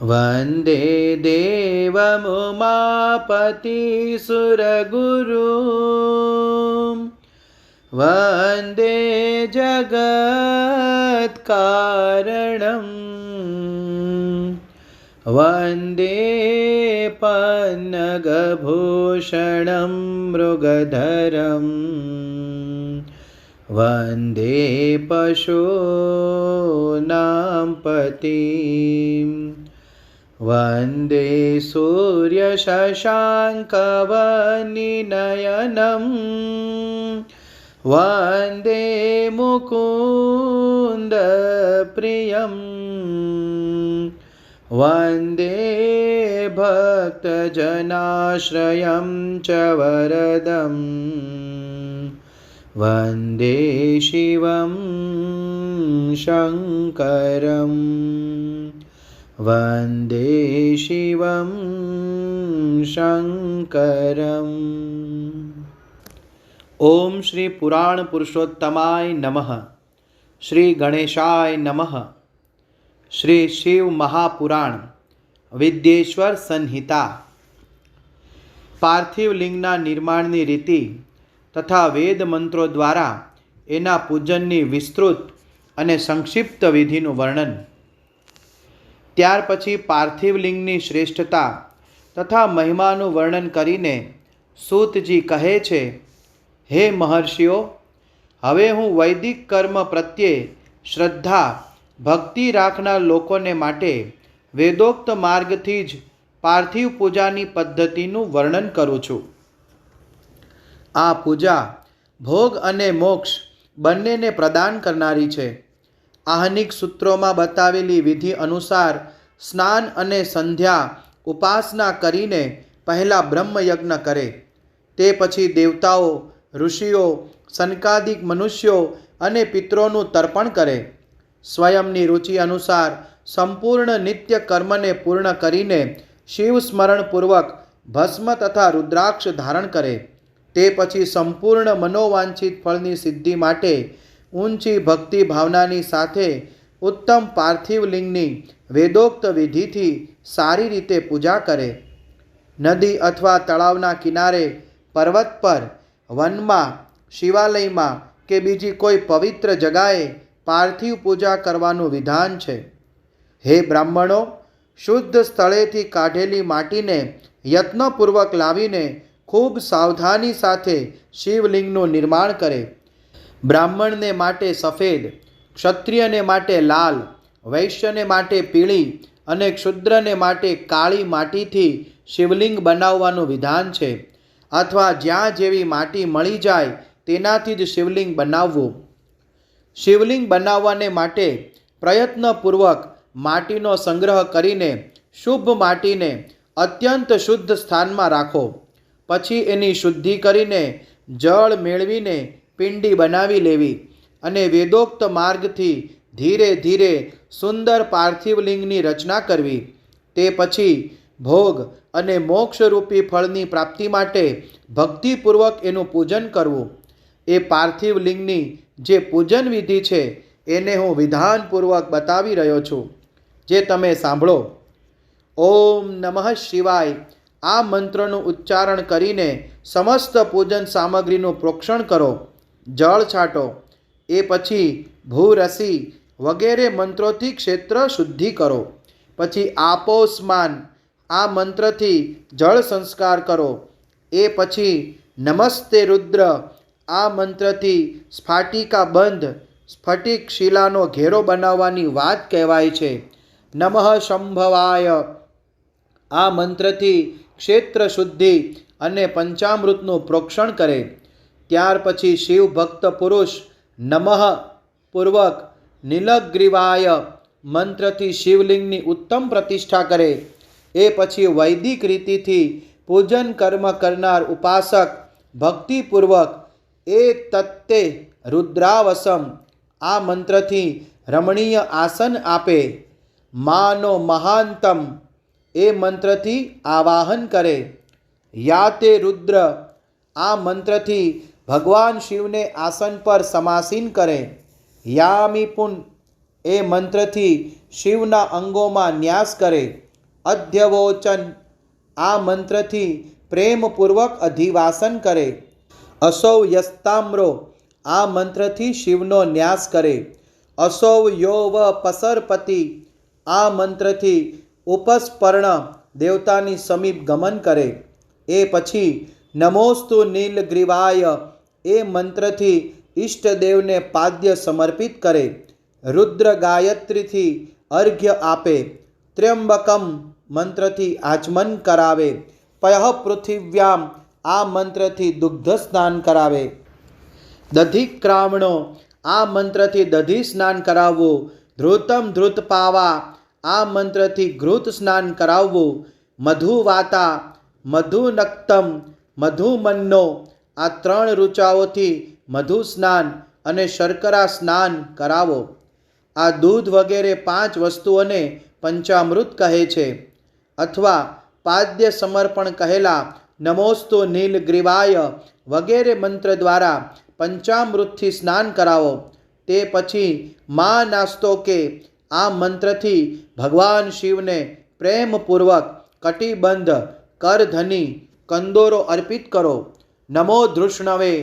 वन्दे देवमुमापतिसुरगुरुं वन्दे जगत्कारणं वन्दे पन्नगभूषणं मृगधरं वन्दे पशूनां पतिं वन्दे सूर्यशशाङ्कवनिनयनं वन्दे मुकुन्दप्रियं वन्दे भक्तजनाश्रयं च वरदं वन्दे शिवं शङ्करं वन्दे शिवं शङ्करम्। ओम श्री पुराण पुरुषोत्तमाय नमः। श्री गणेशाय नमः। श्री शिव महापुराण विद्येश्वर संहिता पार्थिव लिंगना निर्माणनी रीति तथा वेद मंत्रों द्वारा एना पूजननी विस्तृत अने संक्षिप्त विधिનું વર્ણન। ત્યાર પછી પાર્થિવ લિંગની શ્રેષ્ઠતા તથા મહિમાનું વર્ણન કરીને સૂતજી કહે છે, હે મહર્ષિઓ, હવે હું વૈદિક કર્મ પ્રત્યે શ્રદ્ધા ભક્તિ રાખનાર લોકોને માટે વેદોક્ત માર્ગથી જ પાર્થિવ પૂજાની પદ્ધતિનું વર્ણન કરું છું। આ પૂજા ભોગ અને મોક્ષ બંનેને પ્રદાન કરનારી છે। आहनिक सूत्रों में बतावेली विधि अनुसार स्नान अने संध्या उपासना करीने पहला ब्रह्मयज्ञ करे, ते पछी देवताओं, ऋषिओ, सनकादिक मनुष्यों अने पितरों तर्पण करे। स्वयंनी रुचि अनुसार संपूर्ण नित्य कर्म ने पूर्ण करीने शिव स्मरण पूर्वक भस्म तथा रुद्राक्ष धारण करे। ते पछी संपूर्ण मनोवांछित फलनी सिद्धि माटे ऊंची भक्ति भावनानी साथे उत्तम पार्थिव लिंगनी वेदोक्त विधि थी सारी रीते पूजा करे। नदी अथवा तळावना किनारे, पर्वत पर, वन में, शिवालय में के बीजी कोई पवित्र जगाए पार्थिव पूजा करवानुं विधान छे। हे ब्राह्मणों, शुद्ध स्थळेथी काढेली माटीने यत्नपूर्वक लावीने खूब सावधानी साथे शिवलिंगनुं निर्माण करे। ब्राह्मण ने माटे सफेद, क्षत्रिय ने माटे लाल, वैश्य ने माटे पीली अने क्षुद्र ने माटे काळी माटी थी शिवलिंग बनाववानुं विधान छे, अथवा ज्यां जेवी माटी मळी जाय तेनाथी ज शिवलिंग बनाववुं। शिवलिंग बनाववाने माटे प्रयत्नपूर्वक माटीनो संग्रह करीने शुभ माटीने अत्यंत शुद्ध स्थान में राखो। पछी एनी शुद्धि करीने जळ मेळवीने पिंडी बनावी लेवी अने वेदोक्त मार्ग थी धीरे धीरे सुंदर पार्थिव लिंगनी रचना करवी। ते पछी भोग अने मोक्ष रूपी फलनी प्राप्ति माटे भक्तिपूर्वक एनु पूजन करवुं। ए पार्थिव लिंगनी जे पूजन विधि छे एने हूँ विधानपूर्वक बतावी रह्यो छुं, जे तमे सांभळो। ओम नमः शिवाय आ मंत्रनुं उच्चारण करीने समस्त पूजन सामग्रीनुं प्रोक्षण करो, जल छाटो। ए पछी भूरसी वगैरे मंत्रों थी क्षेत्र शुद्धि करो। पछी आपो स्नान आ मंत्र थी जल संस्कार करो। ए पछी नमस्ते रुद्र आ मंत्र थी स्फाटिका बंध स्फटिक शिलानो घेरो बनाववानी वात कहेवाय छे। नमः शंभवाय आ मंत्र थी क्षेत्र शुद्धि अने पंचामृतनुं प्रोक्षण करे। त्यार पछी शिव भक्त पुरुष नमः पूर्वक नीलग्रीवाय मंत्र थी शिवलिंगनी उत्तम प्रतिष्ठा करे। ए पछी वैदिक रीति थी पूजन कर्म करनार उपासक भक्तिपूर्वक ए तत्ते रुद्रावसम आ मंत्र थी रमणीय आसन आपे। मानो महांतम ए मंत्र थी आवाहन करे। या ते रुद्र आ मंत्र थी भगवान शिव ने आसन पर समासीन करे। यामी पुन ए मंत्र थी शिवना अंगों में न्यास करे। અધ્યવોચન આ મંત્રથી પ્રેમપૂર્વક અધિવાસન કરે. અસૌ યસ્તામ્રો આ મંત્રથી શિવનો ન્યાસ કરે. અસૌ યો વ પસરપતિ આ મંત્રથી ઉપસ્પર્ણ દેવતાની સમીપ ગમન કરે. એ પછી નમોસ્તુ નીલગ્રીવાય એ મંત્રથી ઈષ્ટદેવને પાદ્ય સમર્પિત કરે. રુદ્ર ગાયત્રીથી અર્ઘ્ય આપે. ત્ર્યંબકમ મંત્રથી આચમન કરાવે. પયઃ પૃથિવ્યામ આ મંત્રથી દુગ્ધ સ્નાન કરાવે. દધિક્રામણો આ મંત્રથી દધી સ્નાન કરાવવું. ધૃતમ ધૃતપાવા આ મંત્રથી ઘૃત સ્નાન કરાવવું. મધુવાતા મધુનક્તમ મધુમન્નો આ 3 ઋચાઓથી મધુ સ્નાન અને શર્કરા સ્નાન કરાવો. આ દૂધ વગેરે 5 વસ્તુઓને પંચામૃત કહે છે. અથવા પાદ્ય સમર્પણ કહેલા નમોસ્તુ નીલગ્રીવાય વગેરે મંત્ર દ્વારા પંચામૃતથી સ્નાન કરાવો. તે પછી મા નાસ્તો કે આ મંત્રથી ભગવાન શિવને પ્રેમપૂર્વક કટિબંધ કરધની કંદોરો અર્પિત કરો. નમો ધૃષ્ણવે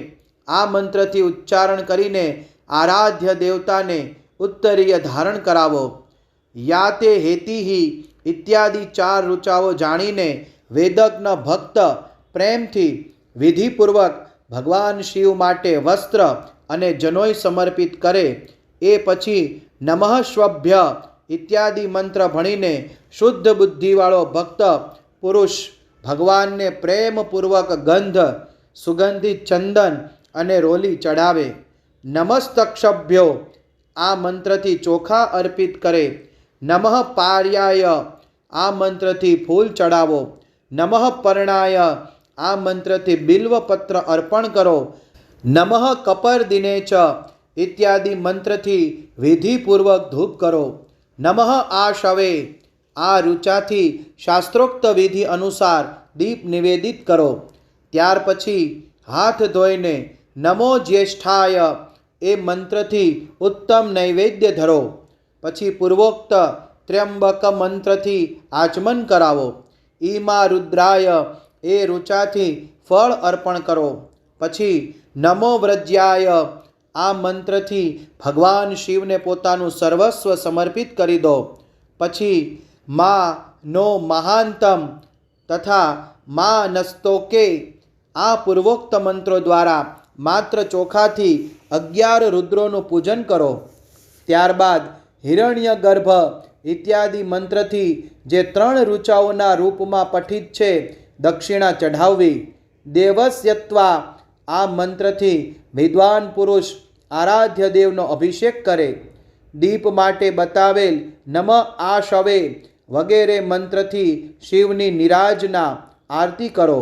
આ મંત્રથી ઉચ્ચારણ કરીને આરાધ્ય દેવતાને ઉત્તરીય ધારણ કરાવો. યાતે હેતિહિ ઇત્યાદિ 4 ઋચાઓ જાણીને વેદજ્ઞ ભક્ત પ્રેમથી વિધિપૂર્વક ભગવાન શિવ માટે વસ્ત્ર અને જનોઈ સમર્પિત કરે. એ પછી નમઃ શ્વભ્ય ઇત્યાદિ મંત્ર ભણીને શુદ્ધ બુદ્ધિવાળો ભક્ત પુરુષ ભગવાનને પ્રેમપૂર્વક ગંધ સુગંધિત ચંદન અને રોલી ચડાવે. નમસ્તક્ષભ્યો આ મંત્રથી ચોખા અર્પિત કરે. નમઃ પાર્યાય આ મંત્રથી ફૂલ ચડાવો. નમઃ પર્ણાય આ મંત્રથી બિલ્વપત્ર અર્પણ કરો. નમઃ કપરદિને ચ ઇત્યાદિ મંત્રથી વિધિપૂર્વક ધૂપ કરો. નમઃ આશવે આ ઋચાથી શાસ્ત્રોક્ત વિધિ અનુસાર દીપ નિવેદિત કરો. ત્યાર પછી હાથ ધોઈને નમો જ્યેષ્ઠાય એ મંત્રથી ઉત્તમ નૈવેદ્ય ધરો. પછી પૂર્વોક્ત ત્ર્યંબક મંત્રથી આચમન કરાવો. ઈમા રુદ્રાય એ ઋચાથી ફળ અર્પણ કરો. પછી નમો વ્રજ્યાય આ મંત્રથી ભગવાન શિવને પોતાનું સર્વસ્વ સમર્પિત કરી દો. પછી મા નો મહાંતમ તથા મા નસ્તોકે આ પૂર્વોક્ત મંત્રો દ્વારા માત્ર ચોખાથી 11 રુદ્રોનું પૂજન કરો. ત્યારબાદ હિરણ્ય ગર્ભ ઇત્યાદિ મંત્રથી જે 3 ઋચાઓના રૂપમાં પઠિત છે દક્ષિણા ચઢાવવી. દેવસ્યત્વા આ મંત્રથી વિદ્વાન પુરુષ આરાધ્ય દેવનો અભિષેક કરે. દીપ માટે બતાવેલ નમ આશવે વગેરે મંત્રથી શિવની નિરાજના આરતી કરો.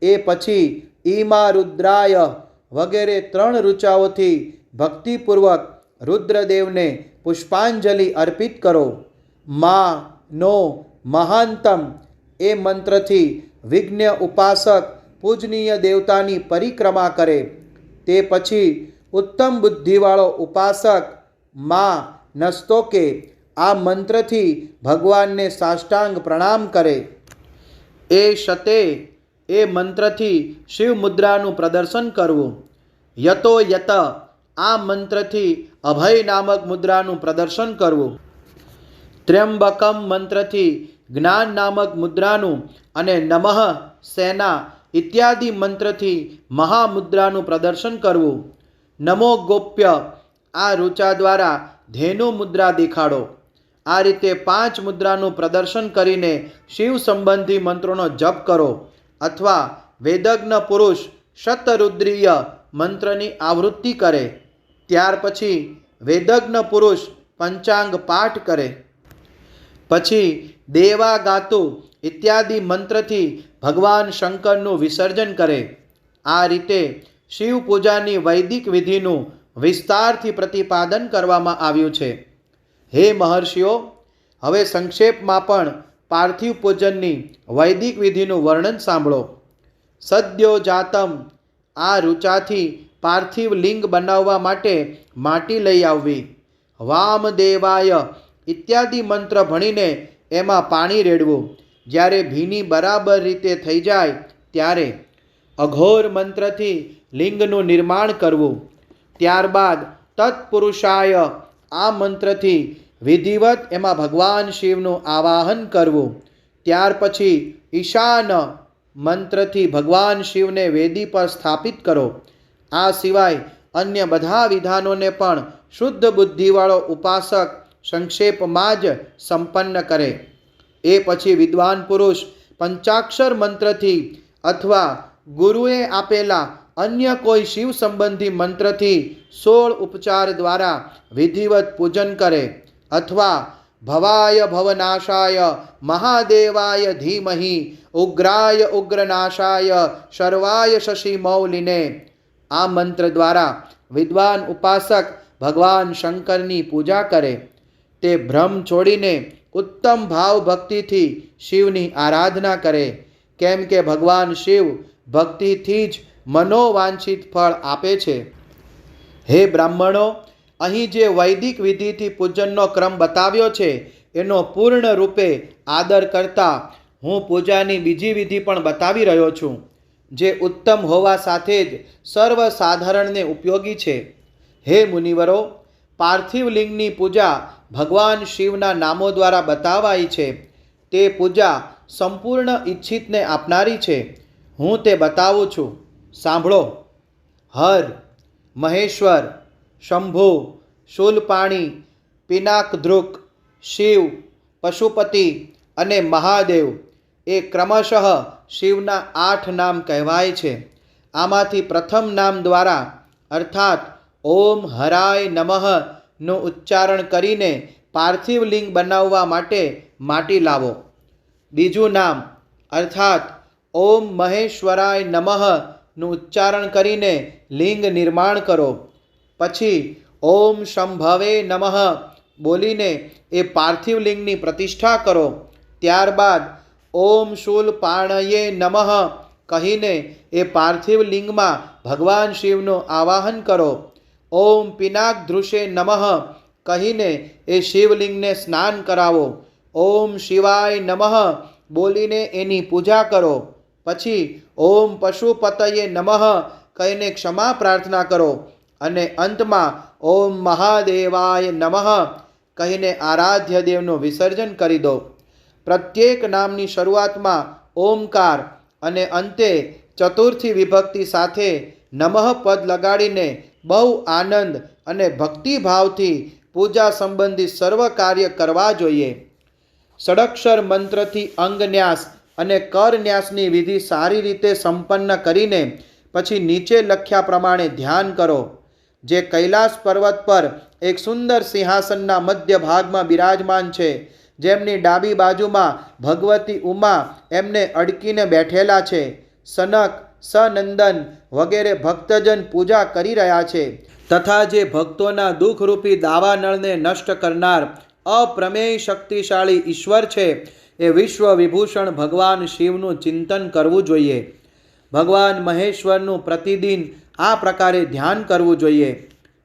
એ પછી ઈમા રુદ્રાય વગેરે 3 ઋચાઓથી ભક્તિપૂર્વક રુદ્રદેવને પુષ્પાંજલિ અર્પિત કરો. મા નો મહાંતમ એ મંત્રથી વિઘ્ન ઉપાસક પૂજનીય દેવતાની પરિક્રમા કરે. તે પછી ઉત્તમ બુદ્ધિવાળો ઉપાસક મા નસ્તોકે આ મંત્રથી ભગવાનને સાષ્ટાંગ પ્રણામ કરે. એ શતે એ મંત્રથી શિવ મુદ્રાનું પ્રદર્શન કરવું. યતો યત આ મંત્રથી અભય નામક મુદ્રાનું પ્રદર્શન કરવું. ત્ર્યંબકમ મંત્રથી જ્ઞાન નામક મુદ્રાનું અને નમઃ સેના ઇત્યાદિ મંત્રથી મહામુદ્રાનું પ્રદર્શન કરવું. નમો ગોપ્ય આ ઋચા દ્વારા ધેનુ મુદ્રા દેખાડો. આ રીતે 5 મુદ્રાનું પ્રદર્શન કરીને શિવ સંબંધી મંત્રોનો જપ કરો. અથવા વેદજ્ઞ પુરુષ શતરુદ્રીય મંત્રની આવૃત્તિ કરે. ત્યાર પછી વેદજ્ઞ પુરુષ પંચાંગ પાઠ કરે. પછી દેવા ગાતુ ઇત્યાદિ મંત્રથી ભગવાન શંકરનું વિસર્જન કરે. આ રીતે શિવ પૂજાની વૈદિક વિધિનું વિસ્તારથી પ્રતિપાદન કરવામાં આવ્યું છે. હે મહર્ષિઓ, હવે સંક્ષેપમાં પણ પાર્થિવ પૂજનની વૈદિક વિધિનું વર્ણન સાંભળો. સદ્યો જાતમ આ ઋચાથી પાર્થિવ લિંગ બનાવવા માટે માટી લઈ આવવી. વામદેવાય ઇત્યાદિ મંત્ર ભણીને એમાં પાણી રેડવું. જ્યારે ભીની બરાબર રીતે થઈ જાય ત્યારે અઘોર મંત્રથી લિંગનું નિર્માણ કરવું. ત્યારબાદ તત્પુરુષાય આ મંત્રથી વિધિવત એમાં ભગવાન શિવનું આવાહન કરવું. ત્યાર પછી ઈશાન મંત્રથી ભગવાન શિવને વેદી પર સ્થાપિત કરો. આ સિવાય અન્ય બધા વિધાનોને પણ શુદ્ધ બુદ્ધિવાળો ઉપાસક સંક્ષેપમાં જ સંપન્ન કરે. એ પછી વિદ્વાન પુરુષ પંચાક્ષર મંત્રથી અથવા ગુરુએ આપેલા અન્ય કોઈ શિવ સંબંધી મંત્રથી 16 ઉપચાર દ્વારા વિધિવત પૂજન કરે. અથવા ભવાય ભવનાશાય મહાદેવાય ધીમહિ ઉગ્રાય ઉગ્રનાશાય શર્વાય શશી મૌલિને આ મંત્ર દ્વારા વિદ્વાન ઉપાસક ભગવાન શંકરની પૂજા કરે. તે ભ્રમ છોડીને ઉત્તમ ભાવ ભક્તિથી શિવની આરાધના કરે. કેમ કે ભગવાન શિવ ભક્તિથી જ મનોવાંછિત ફળ આપે છે. હે બ્રાહ્મણો, અહીં જે વૈદિક વિધિથી પૂજનનો ક્રમ બતાવ્યો છે એનો પૂર્ણ રૂપે આદર કરતા હું પૂજાની બીજી વિધિ પણ બતાવી રહ્યો છું, જે ઉત્તમ હોવા સાથે જ સર્વસાધારણને ઉપયોગી છે. હે મુનિવરો, પાર્થિવ લિંગની પૂજા ભગવાન શિવના નામો દ્વારા બતાવાઈ છે. તે પૂજા સંપૂર્ણ ઈચ્છિતને આપનારી છે. હું તે બતાવું છું, સાંભળો. હર, મહેશ્વર, શંભુ, શૂલપાણી, પિનાકધ્રુક, શિવ, પશુપતિ અને મહાદેવ એ ક્રમશઃ શિવના 8 નામ કહેવાય છે. આમાંથી પ્રથમ નામ દ્વારા અર્થાત ઓમ હરાય નમઃ નું ઉચ્ચારણ કરીને પાર્થિવ લિંગ બનાવવા માટે માટી લાવો. બીજું નામ અર્થાત ઓમ મહેશ્વરાય નમઃ નું ઉચ્ચારણ કરીને લિંગ નિર્માણ કરો. પછી ઓમ શંભવે નમઃ બોલીને એ પાર્થિવ લિંગની પ્રતિષ્ઠા કરો. ત્યારબાદ ઓમ શૂલપાણયે નમઃ કહીને એ પાર્થિવ લિંગમાં ભગવાન શિવનું આવાહન કરો. ઓમ પિનાકધૃષે નમઃ કહીને એ શિવલિંગને સ્નાન કરાવો. ઓમ શિવાય નમઃ બોલીને એની પૂજા કરો. પછી ઓમ પશુપતયે નમઃ કહીને ક્ષમા પ્રાર્થના કરો. અને અંતમાં ઓમ મહાદેવાય નમઃ કહીને આરાધ્ય દેવનું વિસર્જન કરી દો. પ્રત્યેક નામની શરૂઆતમાં ઓમકાર અને અંતે ચતુર્થી વિભક્તિ સાથે નમઃ પદ લગાડીને બહુ આનંદ અને ભક્તિભાવથી પૂજા સંબંધી સર્વ કાર્ય કરવા જોઈએ. ષડક્ષર મંત્રથી અંગન્યાસ અને કરન્યાસની વિધિ સારી રીતે સંપન્ન કરીને પછી નીચે લખ્યા પ્રમાણે ધ્યાન કરો. જે કૈલાસ પર્વત પર એક સુંદર સિંહાસનના મધ્ય ભાગમાં બિરાજમાન છે, જેમની ડાબી બાજુમાં ભગવતી ઉમા એમને અડકીને બેઠેલા છે. સનક, સનંદન વગેરે ભક્તજન પૂજા કરી રહ્યા છે. તથા જે ભક્તોના દુઃખરૂપી દાવાનળને નષ્ટ કરનાર અપ્રમેય શક્તિશાળી ઈશ્વર છે એ વિશ્વ વિભૂષણ ભગવાન શિવનું ચિંતન કરવું જોઈએ. ભગવાન મહેશ્વરનું પ્રતિદિન આ પ્રકારે ધ્યાન કરવું જોઈએ.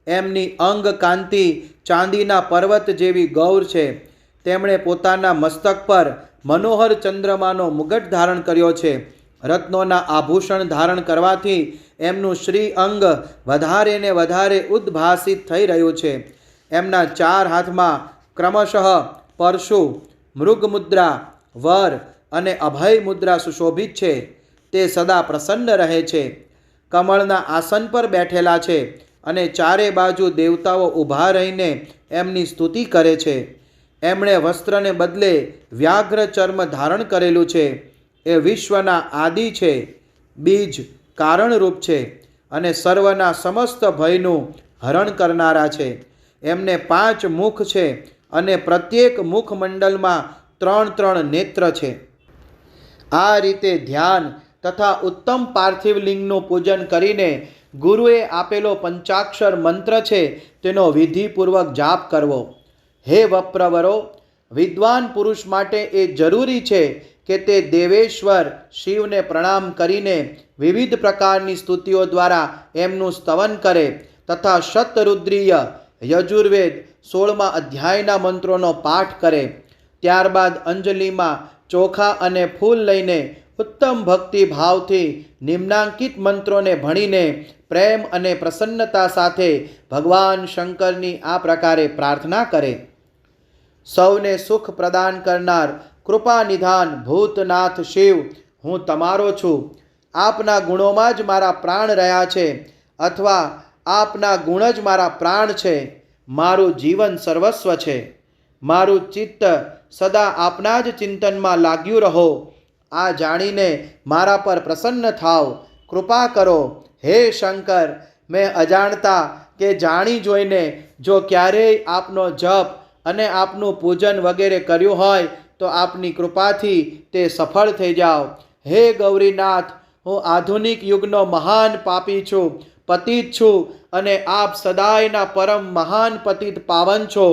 એમની અંગ કાંતિ ચાંદીના પર્વત જેવી ગૌર છે. તેમણે પોતાના મસ્તક પર મનોહર ચંદ્રમાનો મુગટ ધારણ કર્યો છે. રત્નોના આભૂષણ ધારણ કરવાથી એમનું શ્રી અંગ વધારે ને વધારે ઉદ્ભાસિત થઈ રહ્યું છે. એમના 4 હાથમાં ક્રમશઃ પરશુ, મૃગમુદ્રા, વર અને અભય મુદ્રા સુશોભિત છે. તે સદા પ્રસન્ન રહે છે. કમળના આસન પર બેઠેલા છે અને ચારે બાજુ દેવતાઓ ઊભા રહીને એમની સ્તુતિ કરે છે. એમણે વસ્ત્રને બદલે વ્યાઘ્ર ચર્મ ધારણ કરેલું છે. એ વિશ્વના આદિ છે, બીજ, કારણરૂપ છે અને સર્વના સમસ્ત ભયનું હરણ કરનારા છે. એમને 5 મુખ છે અને પ્રત્યેક મુખમંડલમાં 3 નેત્ર છે. આ રીતે ધ્યાન તથા ઉત્તમ પાર્થિવ લિંગનું પૂજન કરીને ગુરુએ આપેલો પંચાક્ષર મંત્ર છે તેનો વિધિપૂર્વક જાપ કરવો. હે વપ્રવરો, વિદ્વાન પુરુષ માટે એ જરૂરી છે કે તે દેવેશ્વર શિવને પ્રણામ કરીને વિવિધ પ્રકારની સ્તુતિઓ દ્વારા એમનું સ્તવન કરે તથા શતરુદ્રીય યજુર્વેદ 16મા અધ્યાયના મંત્રોનો પાઠ કરે. ત્યારબાદ અંજલિમાં ચોખા અને ફૂલ લઈને ઉત્તમ ભક્તિ ભાવથી નિમ્નાંકિત મંત્રોને ભણીને પ્રેમ અને પ્રસન્નતા સાથે ભગવાન શંકરની આ પ્રકારે પ્રાર્થના કરે. સૌને સુખ પ્રદાન કરનાર કૃપા નિધાન ભૂતનાથ શિવ, હું તમારો છું. આપના ગુણોમાં જ મારા પ્રાણ રહ્યા છે, અથવા આપના ગુણ જ મારા પ્રાણ છે. મારું જીવન સર્વસ્વ છે. મારું ચિત્ત સદા આપના જ ચિંતનમાં લાગ્યું રહો. આ જાણીને મારા પર પ્રસન્ન થાવ, કૃપા કરો. હે શંકર, મેં અજાણતા કે જાણી જોઈને જો ક્યારેય આપનો જપ અને આપનું પૂજન વગેરે કર્યું હોય તો આપની કૃપાથી તે સફળ થઈ જાઓ. હે ગૌરીનાથ, હું આધુનિક યુગનો મહાન પાપી છું, પતિત છું, અને આપ સદાયના પરમ મહાન પતિત પાવન છો.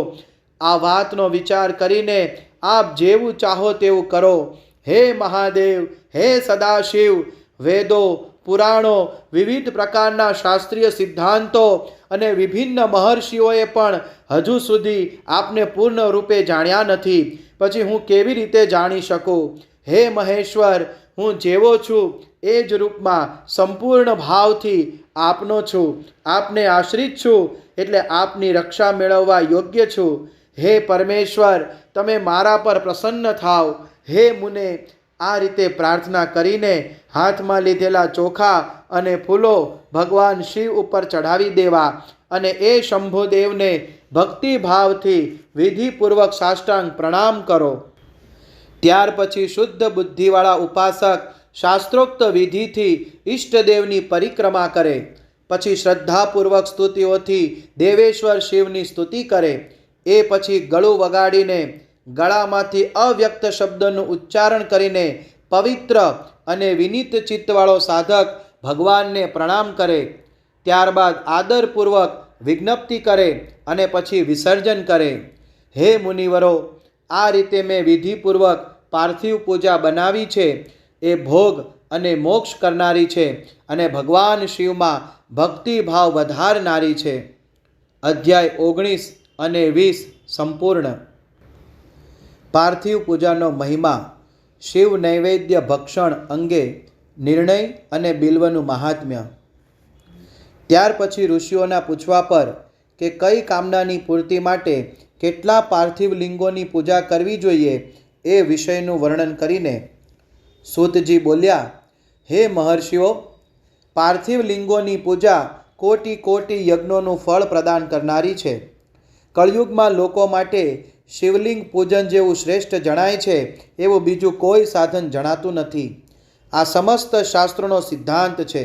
આ વાતનો વિચાર કરીને આપ જેવું ચાહો તેવું કરો. હે મહાદેવ, હે સદાશિવ, વેદો, પુરાણો, વિવિધ પ્રકારના શાસ્ત્રીય સિદ્ધાંતો અને વિભિન્ન મહર્ષિઓએ પણ હજુ સુધી આપને પૂર્ણ રૂપે જાણ્યા નથી. પછી હું કેવી રીતે જાણી શકું? હે મહેશ્વર, હું જેવો છું એ જ રૂપમાં સંપૂર્ણ ભાવથી આપનો છું. આપને આશ્રિત છું, એટલે આપની રક્ષા મેળવવા યોગ્ય છું. હે પરમેશ્વર, તમે મારા પર પ્રસન્ન થાવ. હે મુને, આ રીતે પ્રાર્થના કરીને હાથમાં લીધેલા ચોખા અને ફૂલો ભગવાન શિવ ઉપર ચઢાવી દેવા અને એ શંભુદેવને ભક્તિભાવથી વિધિપૂર્વક સાષ્ટાંગ પ્રણામ કરો. ત્યાર પછી શુદ્ધ બુદ્ધિવાળા ઉપાસક શાસ્ત્રોક્ત વિધિથી ઈષ્ટદેવની પરિક્રમા કરે. પછી શ્રદ્ધાપૂર્વક સ્તુતિઓથી દેવેશ્વર શિવની સ્તુતિ કરે. એ પછી ગળું વગાડીને ગળામાંથી અવ્યક્ત શબ્દનું ઉચ્ચારણ કરીને પવિત્ર અને વિનીત ચિત્તવાળો સાધક ભગવાનને પ્રણામ કરે. ત્યારબાદ આદરપૂર્વક વિજ્ઞપ્તિ કરે અને પછી વિસર્જન કરે. હે મુનિવરો, આ રીતે મેં વિધિપૂર્વક પાર્થિવ પૂજા બનાવી છે. એ ભોગ અને મોક્ષ કરનારી છે અને ભગવાન શિવમાં ભક્તિભાવ વધારનારી છે. અધ્યાય 19 અને 20 સંપૂર્ણ. પાર્થિવ પૂજાનો મહિમા, શિવ નૈવેદ્ય ભક્ષણ અંગે નિર્ણય અને બિલ્વનું મહાત્મ્ય. ત્યાર પછી ઋષિઓના પૂછવા પર કે કઈ કામનાની પૂર્તિ માટે કેટલા પાર્થિવ લિંગોની પૂજા કરવી જોઈએ એ વિષયનું વર્ણન કરીને સૂતજી બોલ્યા, હે મહર્ષિઓ, પાર્થિવ લિંગોની પૂજા કોટી કોટી યજ્ઞોનું ફળ પ્રદાન કરનારી છે. કળિયુગમાં લોકો માટે શિવલિંગ પૂજન જેવું શ્રેષ્ઠ જણાય છે એવું બીજું કોઈ સાધન જણાતું નથી. આ સમસ્ત શાસ્ત્રોનો સિદ્ધાંત છે.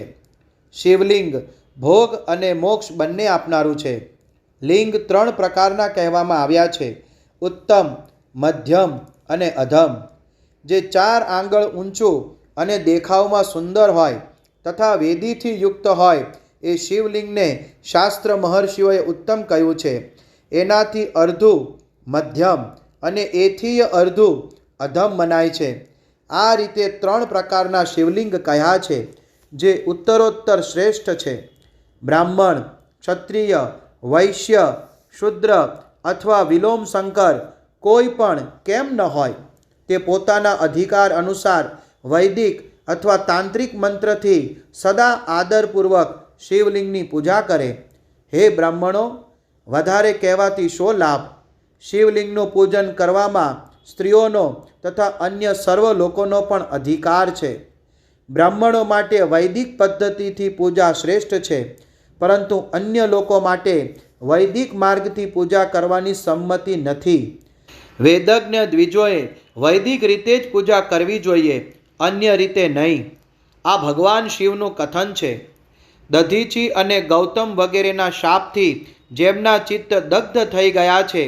શિવલિંગ ભોગ અને મોક્ષ બંને આપનારું છે. લિંગ 3 પ્રકારના કહેવામાં આવ્યા છે: ઉત્તમ, મધ્યમ અને અધમ. જે 4 આંગળ ઊંચું અને દેખાવમાં સુંદર હોય તથા વેદીથી યુક્ત હોય એ શિવલિંગને શાસ્ત્ર મહર્ષિઓએ ઉત્તમ કહ્યું છે. એનાથી અર્ધું મધ્યમ અને એથી અર્ધું અધમ મનાય છે. આ રીતે 3 પ્રકારના શિવલિંગ કહ્યા છે જે ઉત્તરોત્તર શ્રેષ્ઠ છે. બ્રાહ્મણ, ક્ષત્રિય, વૈશ્ય, શૂદ્ર અથવા વિલોમ શંકર કોઈ પણ કેમ ન હોય, તે પોતાના અધિકાર અનુસાર વૈદિક અથવા તાંત્રિક મંત્રથી સદા આદરપૂર્વક શિવલિંગની પૂજા કરે. હે બ્રાહ્મણો, વધારે કહેવાથી શો લાભ? શિવલિંગનું પૂજન કરવામાં સ્ત્રીઓનો તથા અન્ય સર્વ લોકોનો પણ અધિકાર છે. બ્રાહ્મણો માટે વૈદિક પદ્ધતિથી પૂજા શ્રેષ્ઠ છે, પરંતુ અન્ય લોકો માટે વૈદિક માર્ગથી પૂજા કરવાની સંમતિ નથી. વેદજ્ઞ દ્વિજોએ વૈદિક રીતે જ પૂજા કરવી જોઈએ, અન્ય રીતે નહીં. આ ભગવાન શિવનું કથન છે. દધીચી અને ગૌતમ વગેરેના શાપથી જેમના ચિત્ત દગ્ધ થઈ ગયા છે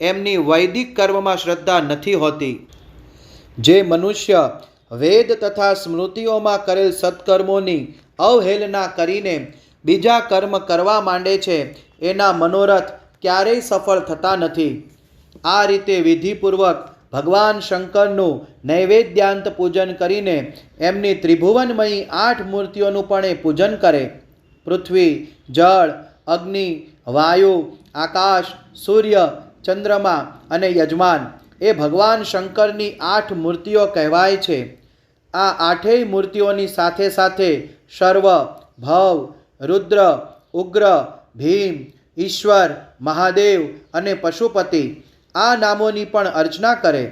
એમની વૈદિક કર્મમાં શ્રદ્ધા નથી હોતી. જે મનુષ્ય વેદ તથા સ્મૃતિઓમાં કરેલ સત્કર્મોની અવહેલના કરીને બીજા કર્મ કરવા માંડે છે એના મનોરથ ક્યારેય સફળ થતા નથી. આ રીતે વિધિપૂર્વક ભગવાન શંકરનું નૈવેદ્યાંત પૂજન કરીને એમની ત્રિભુવનમયી 8 મૂર્તિઓનું પણ એ પૂજન કરે. પૃથ્વી, જળ, અગ્નિ, વાયુ, આકાશ, સૂર્ય, ચંદ્રમા અને યજમાન એ ભગવાન શંકરની 8 મૂર્તિઓ કહેવાય છે. આ 8 મૂર્તિઓની સાથે સાથે સર્વ, ભવ, રુદ્ર, ઉગ્ર, ભીમ, ઈશ્વર, મહાદેવ અને પશુપતિ આ નામોની પણ અર્ચના કરે.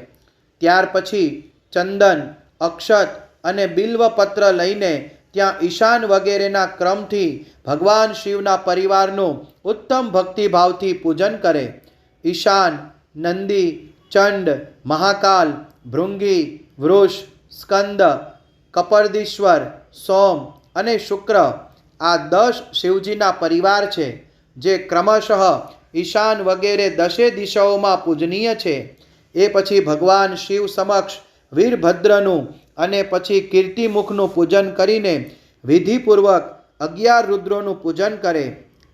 ત્યાર પછી ચંદન, અક્ષત અને બિલ્વપત્ર લઈને ત્યાં ઈશાન વગેરેના ક્રમથી ભગવાન શિવના પરિવારનું ઉત્તમ ભક્તિભાવથી પૂજન કરે. ઈશાન, નંદી, ચંડ, મહાકાલ, ભૃંગી, વૃષ, સ્કંદ, કપર્દીશ્વર, સોમ અને શુક્ર આ 10 શિવજીના પરિવાર છે, જે ક્રમશઃ ઈશાન વગેરે 10 દિશાઓમાં પૂજનીય છે. એ પછી ભગવાન શિવ સમક્ષ વીરભદ્રનું અને પછી કીર્તિમુખનું પૂજન કરીને વિધિપૂર્વક 11 રુદ્રોનું પૂજન કરે.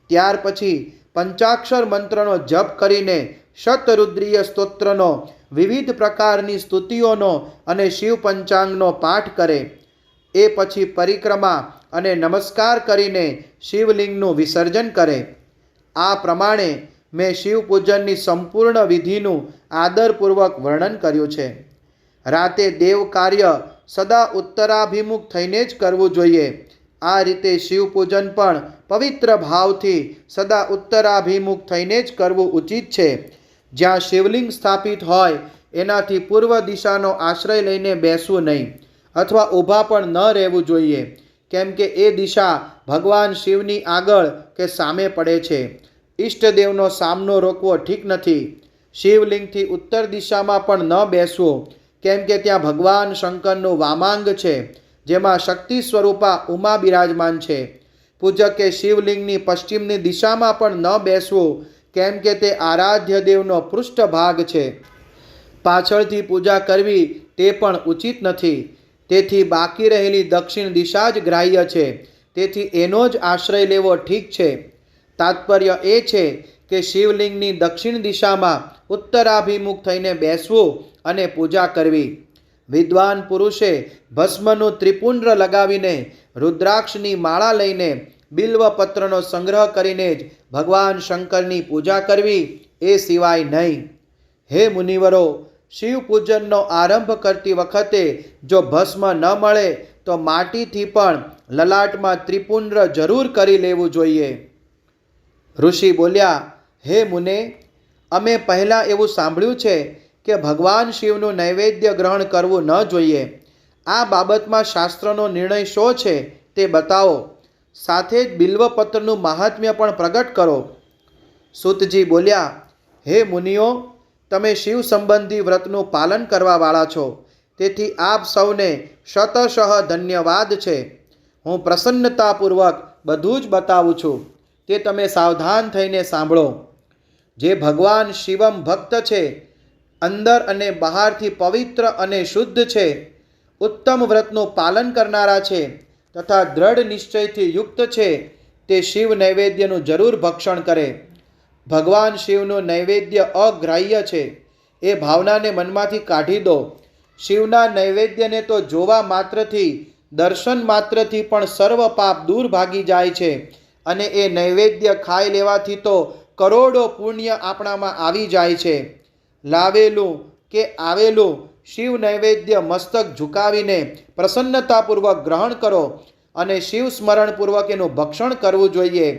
ત્યાર પછી પંચાક્ષર મંત્રનો જપ કરીને શતરુદ્રીય સ્તોત્રનો, વિવિધ પ્રકારની સ્તુતિઓનો અને શિવ પંચાંગનો પાઠ કરે. એ પછી પરિક્રમા અને નમસ્કાર કરીને શિવલિંગનું વિસર્જન કરે. આ પ્રમાણે મેં શિવ પૂજનની સંપૂર્ણ વિધિનું આદરપૂર્વક વર્ણન કર્યું છે. રાતે દેવ કાર્ય સદા ઉત્તરાભિમુખ થઈને જ કરવું જોઈએ. આ રીતે શિવ પૂજન પણ પવિત્ર ભાવથી સદા ઉત્તરાભિમુખ થઈને જ કરવું ઉચિત છે. જ્યાં શિવલિંગ સ્થાપિત હોય એનાથી પૂર્વ દિશાનો આશ્રય લઈને બેસવું નહીં, અથવા ઊભા પણ ન રહેવું જોઈએ, કેમ કે એ દિશા ભગવાન શિવની આગળ કે સામે પડે છે. ઈષ્ટદેવનો સામનો રોકવો ઠીક નથી. શિવલિંગથી ઉત્તર દિશામાં પણ ન બેસવું, કેમ કે ત્યાં ભગવાન શંકરનું વામાંગ છે, જેમાં શક્તિ સ્વરૂપા ઉમા બિરાજમાન છે. પૂજકે શિવલિંગની પશ્ચિમની દિશામાં પણ ન બેસવું, કેમ કે તે આરાધ્ય દેવનો પૃષ્ઠભાગ છે. પાછળથી પૂજા કરવી તે પણ ઉચિત નથી. તેથી બાકી રહેલી દક્ષિણ દિશા જ ગ્રાહ્ય છે. તેથી એનો જ આશ્રય લેવો ઠીક છે. તાત્પર્ય એ છે કે શિવલિંગની દક્ષિણ દિશામાં ઉત્તરાભિમુખ થઈને બેસવું અને પૂજા કરવી. વિદ્વાન પુરુષે ભસ્મનું ત્રિપુંડ્ર લગાવીને, રુદ્રાક્ષની માળા લઈને, બિલ્વપત્રનો સંગ્રહ કરીને જ ભગવાન શંકરની પૂજા કરવી, એ સિવાય નહીં. હે મુનિવરો, શિવ પૂજનનો આરંભ કરતી વખતે જો ભસ્મ ન મળે તો માટીથી પણ લલાટમાં ત્રિપુંડ્ર જરૂર કરી લેવું જોઈએ. ઋષિ બોલ્યા, હે મુને, અમે પહેલાં એવું સાંભળ્યું છે કે ભગવાન શિવનું નૈવેદ્ય ગ્રહણ કરવું ન જોઈએ. આ બાબતમાં શાસ્ત્રનો નિર્ણય શો છે તે બતાવો. સાથે જ બિલ્વપત્રનું મહાત્મ્ય પણ પ્રગટ કરો. સૂતજી બોલ્યા, હે મુનિઓ, તમે શિવ સંબંધી વ્રતનું પાલન કરવાવાળા છો, તેથી આપ સૌને શતશઃ ધન્યવાદ છે. હું પ્રસન્નતાપૂર્વક બધું જ બતાવું છું, તે તમે સાવધાન થઈને સાંભળો. જે ભગવાન શિવમ ભક્ત છે, અંદર અને બહારથી પવિત્ર અને શુદ્ધ છે, ઉત્તમ વ્રતનું પાલન કરનારા છે તથા દ્રઢ નિશ્ચયથી યુક્ત છે, તે શિવ નૈવેદ્યનું જરૂર ભક્ષણ કરે. ભગવાન શિવનું નૈવેદ્ય અગ્રાહ્ય છે, એ ભાવનાને મનમાંથી કાઢી દો. શિવના નૈવેદ્યને તો જોવા માત્રથી, દર્શન માત્રથી પણ સર્વ પાપ દૂર ભાગી જાય છે, અને એ નૈવેદ્ય ખાઈ લેવાથી તો કરોડો પુણ્ય આપણામાં આવી જાય છે. લાવેલું કે આવેલું શિવ નૈવેદ્ય મસ્તક ઝુકાવીને પ્રસન્નતાપૂર્વક ગ્રહણ કરો અને શિવ સ્મરણપૂર્વક એનું ભક્ષણ કરવું જોઈએ.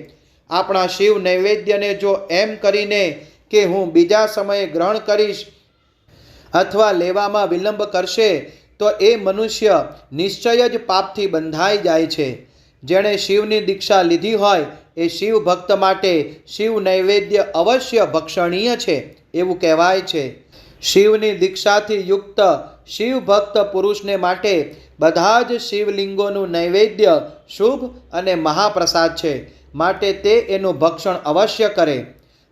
આપણા શિવ નૈવેદ્યને જો એમ કરીને કે હું બીજા સમયે ગ્રહણ કરીશ અથવા લેવામાં વિલંબ કરશે, તો એ મનુષ્ય નિશ્ચય જ પાપથી બંધાઈ જાય છે. જેણે શિવની દીક્ષા લીધી હોય એ શિવ ભક્ત માટે શિવ નૈવેદ્ય અવશ્ય ભક્ષણીય છે એવું કહેવાય છે. શિવની દીક્ષાથી યુક્ત શિવ ભક્ત પુરુષને માટે બધા જ શિવલિંગોનું નૈવેદ્ય શુભ અને મહાપ્રસાદ છે, માટે તે એનું ભક્ષણ અવશ્ય કરે.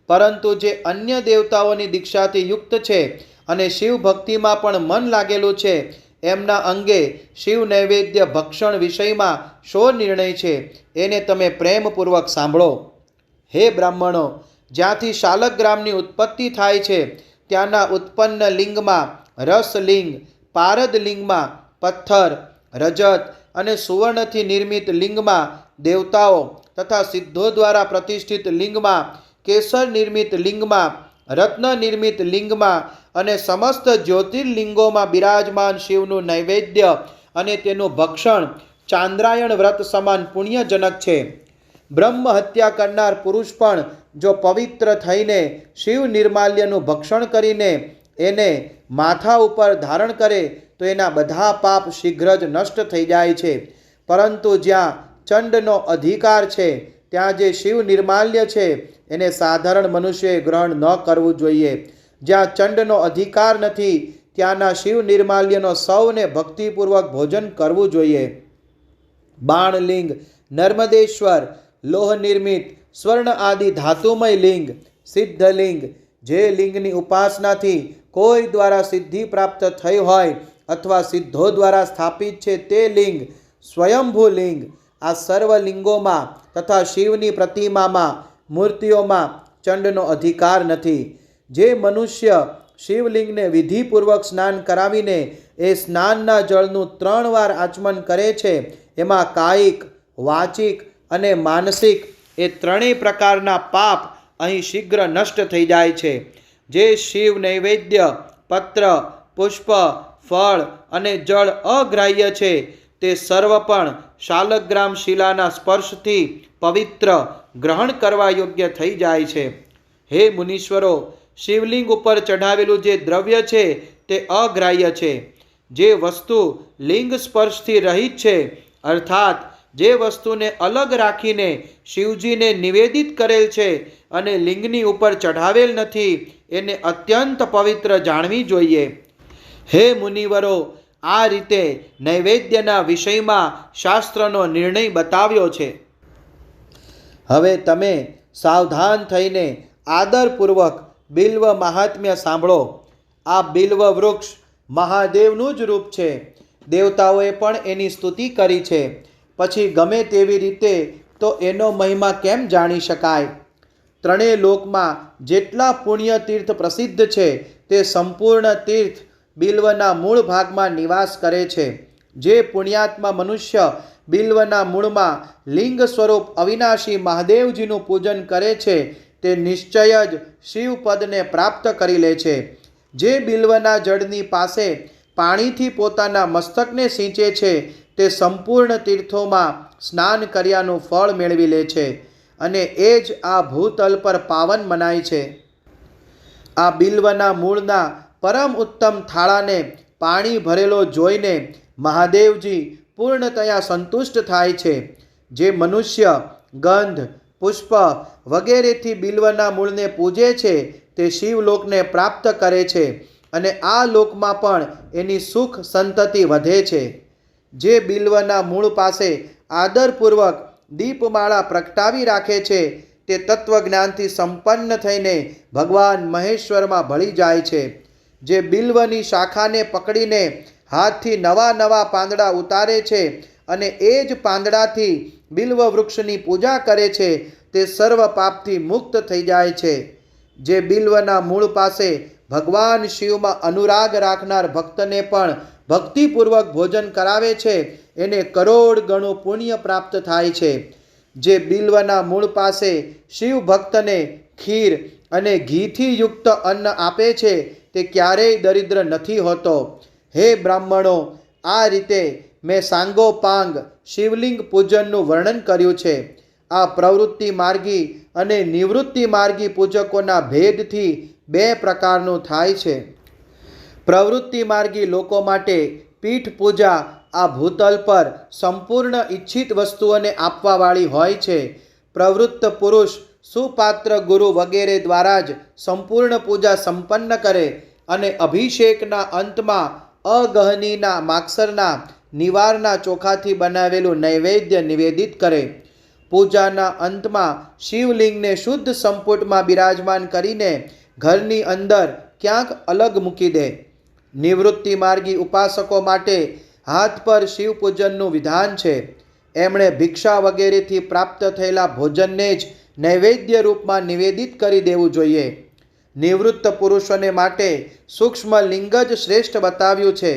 પરંતુ જે અન્ય દેવતાઓની દીક્ષાથી યુક્ત છે અને શિવ ભક્તિમાં પણ મન લાગેલું છે, એમના અંગે શિવ નૈવેદ્ય ભક્ષણ વિષયમાં શો નિર્ણય છે, એને તમે પ્રેમપૂર્વક સાંભળો. હે બ્રાહ્મણો, જ્યાંથી શાલગ્રામની ઉત્પત્તિ થાય છે ત્યાંના ઉત્પન્ન લિંગમાં રસલિંગ, પારદ લિંગમાં પથ્થર, રજત અને સુવર્ણથી નિર્મિત લિંગમાં દેવતાઓ તથા સિદ્ધો દ્વારા પ્રતિષ્ઠિત લિંગમાં, કેસર નિર્મિત લિંગમાં રત્ન નિર્મિત લિંગમાં અને સમસ્ત જ્યોતિર્લિંગોમાં બિરાજમાન શિવનું નૈવેદ્ય અને તેનું ભક્ષણ ચાંદ્રાયણ વ્રત સમાન પુણ્યજનક છે. બ્રહ્મ હત્યા કરનાર પુરુષ પણ જો પવિત્ર થઈને શિવ નિર્માલ્યનું ભક્ષણ કરીને એને માથા ઉપર ધારણ કરે તો એના બધા પાપ શીઘ્ર જ નષ્ટ થઈ જાય છે. પરંતુ જ્યાં ચંડનો અધિકાર છે ત્યાં જે શિવ નિર્માલ્ય છે એને સાધારણ મનુષ્યએ ગ્રહણ ન કરવું જોઈએ. જ્યાં ચંડનો અધિકાર નથી ત્યાંના શિવ નિર્માલ્યનો સૌને ભક્તિપૂર્વક ભોજન કરવું જોઈએ. બાણલિંગ, નર્મદેશ્વર, લોહ નિર્મિત, સ્વર્ણ આદિ ધાતુમય લિંગ, સિદ્ધલિંગ, જે લિંગની ઉપાસનાથી કોઈ દ્વારા સિદ્ધિ પ્રાપ્ત થઈ હોય અથવા સિદ્ધો દ્વારા સ્થાપિત છે તે લિંગ, સ્વયંભૂ લિંગ, આ સર્વ લિંગોમાં તથા શિવની પ્રતિમામાં મૂર્તિઓમાં ચંડનો અધિકાર નથી. જે મનુષ્ય શિવલિંગને વિધિપૂર્વક સ્નાન કરાવીને એ સ્નાનના જળનું 3 વાર આચમન કરે છે એમાં કાયિક, વાચિક અને માનસિક એ ત્રણેય પ્રકારના પાપ અહીં શીઘ્ર નષ્ટ થઈ જાય છે. જે શિવ નૈવેદ્ય, પત્ર, પુષ્પ, ફળ અને જળ અગ્રાહ્ય છે તે સર્વ પણ શાલગ્રામ શિલાના સ્પર્શથી પવિત્ર ગ્રહણ કરવા યોગ્ય થઈ જાય છે. હે મુનીશ્વરો, શિવલિંગ ઉપર ચઢાવેલું જે દ્રવ્ય છે તે અગ્રાહ્ય છે. જે વસ્તુ લિંગ સ્પર્શથી રહિત છે અર્થાત જે વસ્તુને અલગ રાખીને શિવજીને નિવેદિત કરેલ છે અને લિંગની ઉપર ચઢાવેલ નથી એને અત્યંત પવિત્ર જાણવી જોઈએ. હે મુનિવરો, આ રીતે નૈવેદ્યના વિષયમાં શાસ્ત્રનો નિર્ણય બતાવ્યો છે. હવે તમે સાવધાન થઈને આદરપૂર્વક બિલ્વ મહાત્મ્ય સાંભળો. આ બિલ્વ વૃક્ષ મહાદેવનું જ રૂપ છે. દેવતાઓએ પણ એની સ્તુતિ કરી છે. પછી ગમે તેવી રીતે તો એનો મહિમા કેમ જાણી શકાય? ત્રણેય લોકમાં જેટલા પુણ્ય તીર્થ પ્રસિદ્ધ છે તે સંપૂર્ણ તીર્થ બિલ્વના મૂળ ભાગમાં નિવાસ કરે છે. જે પુણ્યાત્મા મનુષ્ય બિલ્વના મૂળમાં લિંગ સ્વરૂપ અવિનાશી મહાદેવજીનું પૂજન કરે છે તે નિશ્ચય જ શિવપદને પ્રાપ્ત કરી લે છે. જે બિલ્વના જળની પાસે પાણીથી પોતાના મસ્તકને સિંચે છે તે સંપૂર્ણ તીર્થોમાં સ્નાન કર્યાનું ફળ મેળવી લે છે અને એ જ આ ભૂતલ પર પાવન મનાય છે. આ બિલ્વના મૂળના પરમ ઉત્તમ થાળાને પાણી ભરેલો જોઈને મહાદેવજી પૂર્ણતયા સંતુષ્ટ થાય છે. જે મનુષ્ય ગંધ, પુષ્પ વગેરેથી બિલ્વના મૂળને પૂજે છે તે શિવલોકને પ્રાપ્ત કરે છે અને આ લોકમાં પણ એની સુખ સંતતિ વધે છે. જે બિલ્વના મૂળ પાસે આદરપૂર્વક દીપમાળા પ્રગટાવી રાખે છે તે તત્વજ્ઞાનથી સંપન્ન થઈને ભગવાન મહેશ્વરમાં ભળી જાય છે. જે બિલ્વની શાખાને પકડીને હાથથી નવા પાંદડા ઉતારે છે અને એ જ પાંદડાથી બિલ્વ વૃક્ષની પૂજા કરે છે તે સર્વ પાપથી મુક્ત થઈ જાય છે. જે બિલ્વના મૂળ પાસે ભગવાન શિવમાં અનુરાગ રાખનાર ભક્તને પણ ભક્તિપૂર્વક ભોજન કરાવે છે એને કરોડ ગણું પુણ્ય પ્રાપ્ત થાય છે. જે બિલ્વના મૂળ પાસે શિવ ભક્તને ખીર અને ઘીથી યુક્ત અન્ન આપે છે તે ક્યારેય દરિદ્ર નથી હોતો. હે બ્રાહ્મણો, આ રીતે મેં સાંગોપાંગ શિવલિંગ પૂજનનું વર્ણન કર્યું છે. આ પ્રવૃત્તિ માર્ગી અને નિવૃત્તિ માર્ગી પૂજકોના ભેદથી 2 પ્રકારનું થાય છે. પ્રવૃત્તિ માર્ગી લોકો માટે પીઠ પૂજા આ ભૂતલ પર સંપૂર્ણ ઈચ્છિત વસ્તુઓને આપવાવાળી હોય છે. પ્રવૃત્ત પુરુષ સુપાત્ર ગુરુ વગેરે દ્વારા જ સંપૂર્ણ પૂજા સંપન્ન કરે અને અભિષેકના અંતમાં અગહનીના માગસરના નિવારના ચોખાથી બનાવેલું નૈવેદ્ય નિવેદિત કરે. પૂજાના અંતમાં શિવલિંગને શુદ્ધ સંપુટમાં બિરાજમાન કરીને ઘરની અંદર ક્યાંક અલગ મૂકી દે. નિવૃત્તિ માર્ગી ઉપાસકો માટે હાથ પર શિવ પૂજનનું વિધાન છે. એમણે ભિક્ષા વગેરેથી પ્રાપ્ત થયેલા ભોજનને જ નૈવેદ્ય રૂપમાં નિવેદિત કરી દેવું જોઈએ. નિવૃત્ત પુરુષોને માટે સૂક્ષ્મ લિંગ જ શ્રેષ્ઠ બતાવ્યું છે.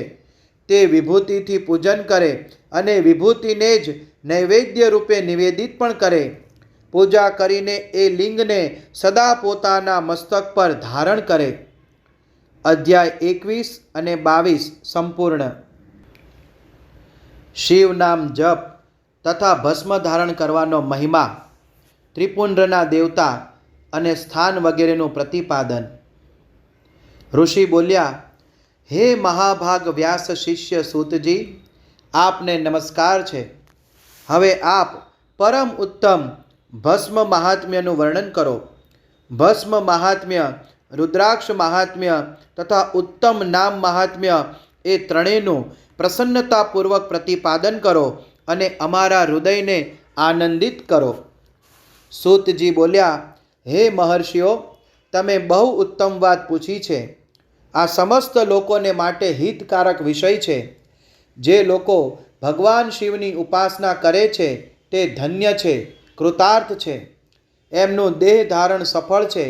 તે વિભૂતિથી પૂજન કરે અને વિભૂતિને જ નૈવેદ્ય રૂપે નિવેદિત પણ કરે. પૂજા કરીને એ લિંગને સદા પોતાના મસ્તક પર ધારણ કરે. અધ્યાય 21 અને 22 સંપૂર્ણ. શિવ નામ જપ તથા ભસ્મ ધારણ કરવાનો મહિમા, ત્રિપુંડ્રના દેવતા અને સ્થાન વગેરેનું પ્રતિપાદન. ઋષિ બોલ્યા, હે મહાભાગ વ્યાસ શિષ્ય સૂતજી, આપને નમસ્કાર છે. હવે આપ પરમ ઉત્તમ ભસ્મ મહાત્મ્યનું વર્ણન કરો. ભસ્મ મહાત્મ્ય, રુદ્રાક્ષ મહાત્મ્ય તથા ઉત્તમ નામ મહાત્મ્ય એ ત્રણેયનું પ્રસન્નતાપૂર્વક પ્રતિપાદન કરો અને અમારા હૃદયને આનંદિત કરો. સૂતજી બોલ્યા, હે મહર્ષિઓ, તમે બહુ ઉત્તમ વાત પૂછી છે. આ સમસ્ત લોકોને માટે હિતકારક વિષય છે. જે લોકો ભગવાન શિવની ઉપાસના કરે છે તે ધન્ય છે, કૃતાર્થ છે. એમનું દેહ ધારણ સફળ છે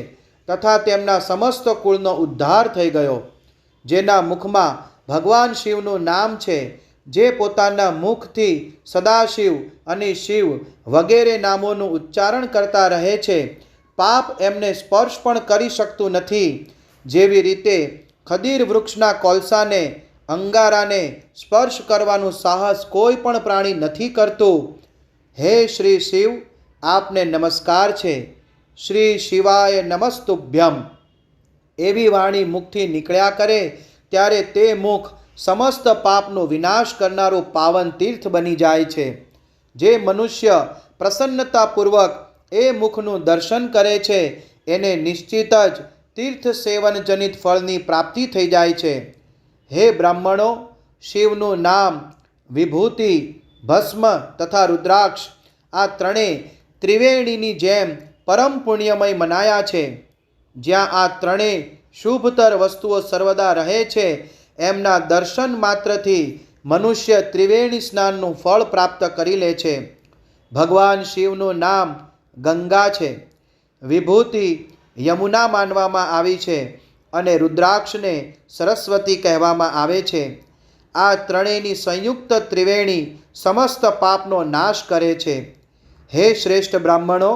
તથા તેમના સમસ્ત કુળનો ઉદ્ધાર થઈ ગયો. જેના મુખમાં ભગવાન શિવનું નામ છે, જે પોતાના મુખથી સદાશિવ અને શિવ વગેરે નામોનું ઉચ્ચારણ કરતા રહે છે, પાપ એમને સ્પર્શ પણ કરી શકતું નથી. જેવી રીતે ખદીર વૃક્ષના કોલસાને, અંગારાને સ્પર્શ કરવાનું સાહસ કોઈ પણ પ્રાણી નથી કરતું. હે શ્રી શિવ, આપને નમસ્કાર છે. શ્રી શિવાય નમસ્તુભ્યમ. એવી વાણી મુખથી નીકળ્યા કરે ત્યારે તે મુખ સમસ્ત પાપનો વિનાશ કરનારું પાવન તીર્થ બની જાય છે. જે મનુષ્ય પ્રસન્નતાપૂર્વક એ મુખનું દર્શન કરે છે એને નિશ્ચિત જ તીર્થ સેવન જનિત ફળની પ્રાપ્તિ થઈ જાય છે. હે બ્રાહ્મણો, શિવનું નામ, વિભૂતિ, ભસ્મ તથા રુદ્રાક્ષ આ ત્રણેય ત્રિવેણીની જેમ પરમ પુણ્યમય મનાયા છે. જ્યાં આ ત્રણેય શુભતર વસ્તુઓ સર્વદા રહે છે, એમના દર્શન માત્રથી મનુષ્ય ત્રિવેણી સ્નાનનું ફળ પ્રાપ્ત કરી લે છે. ભગવાન શિવનું નામ ગંગા છે, વિભૂતિ યમુના માનવામાં આવી છે અને રુદ્રાક્ષને સરસ્વતી કહેવામાં આવે છે. આ ત્રણેયની સંયુક્ત ત્રિવેણી સમસ્ત પાપનો નાશ કરે છે. હે શ્રેષ્ઠ બ્રાહ્મણો,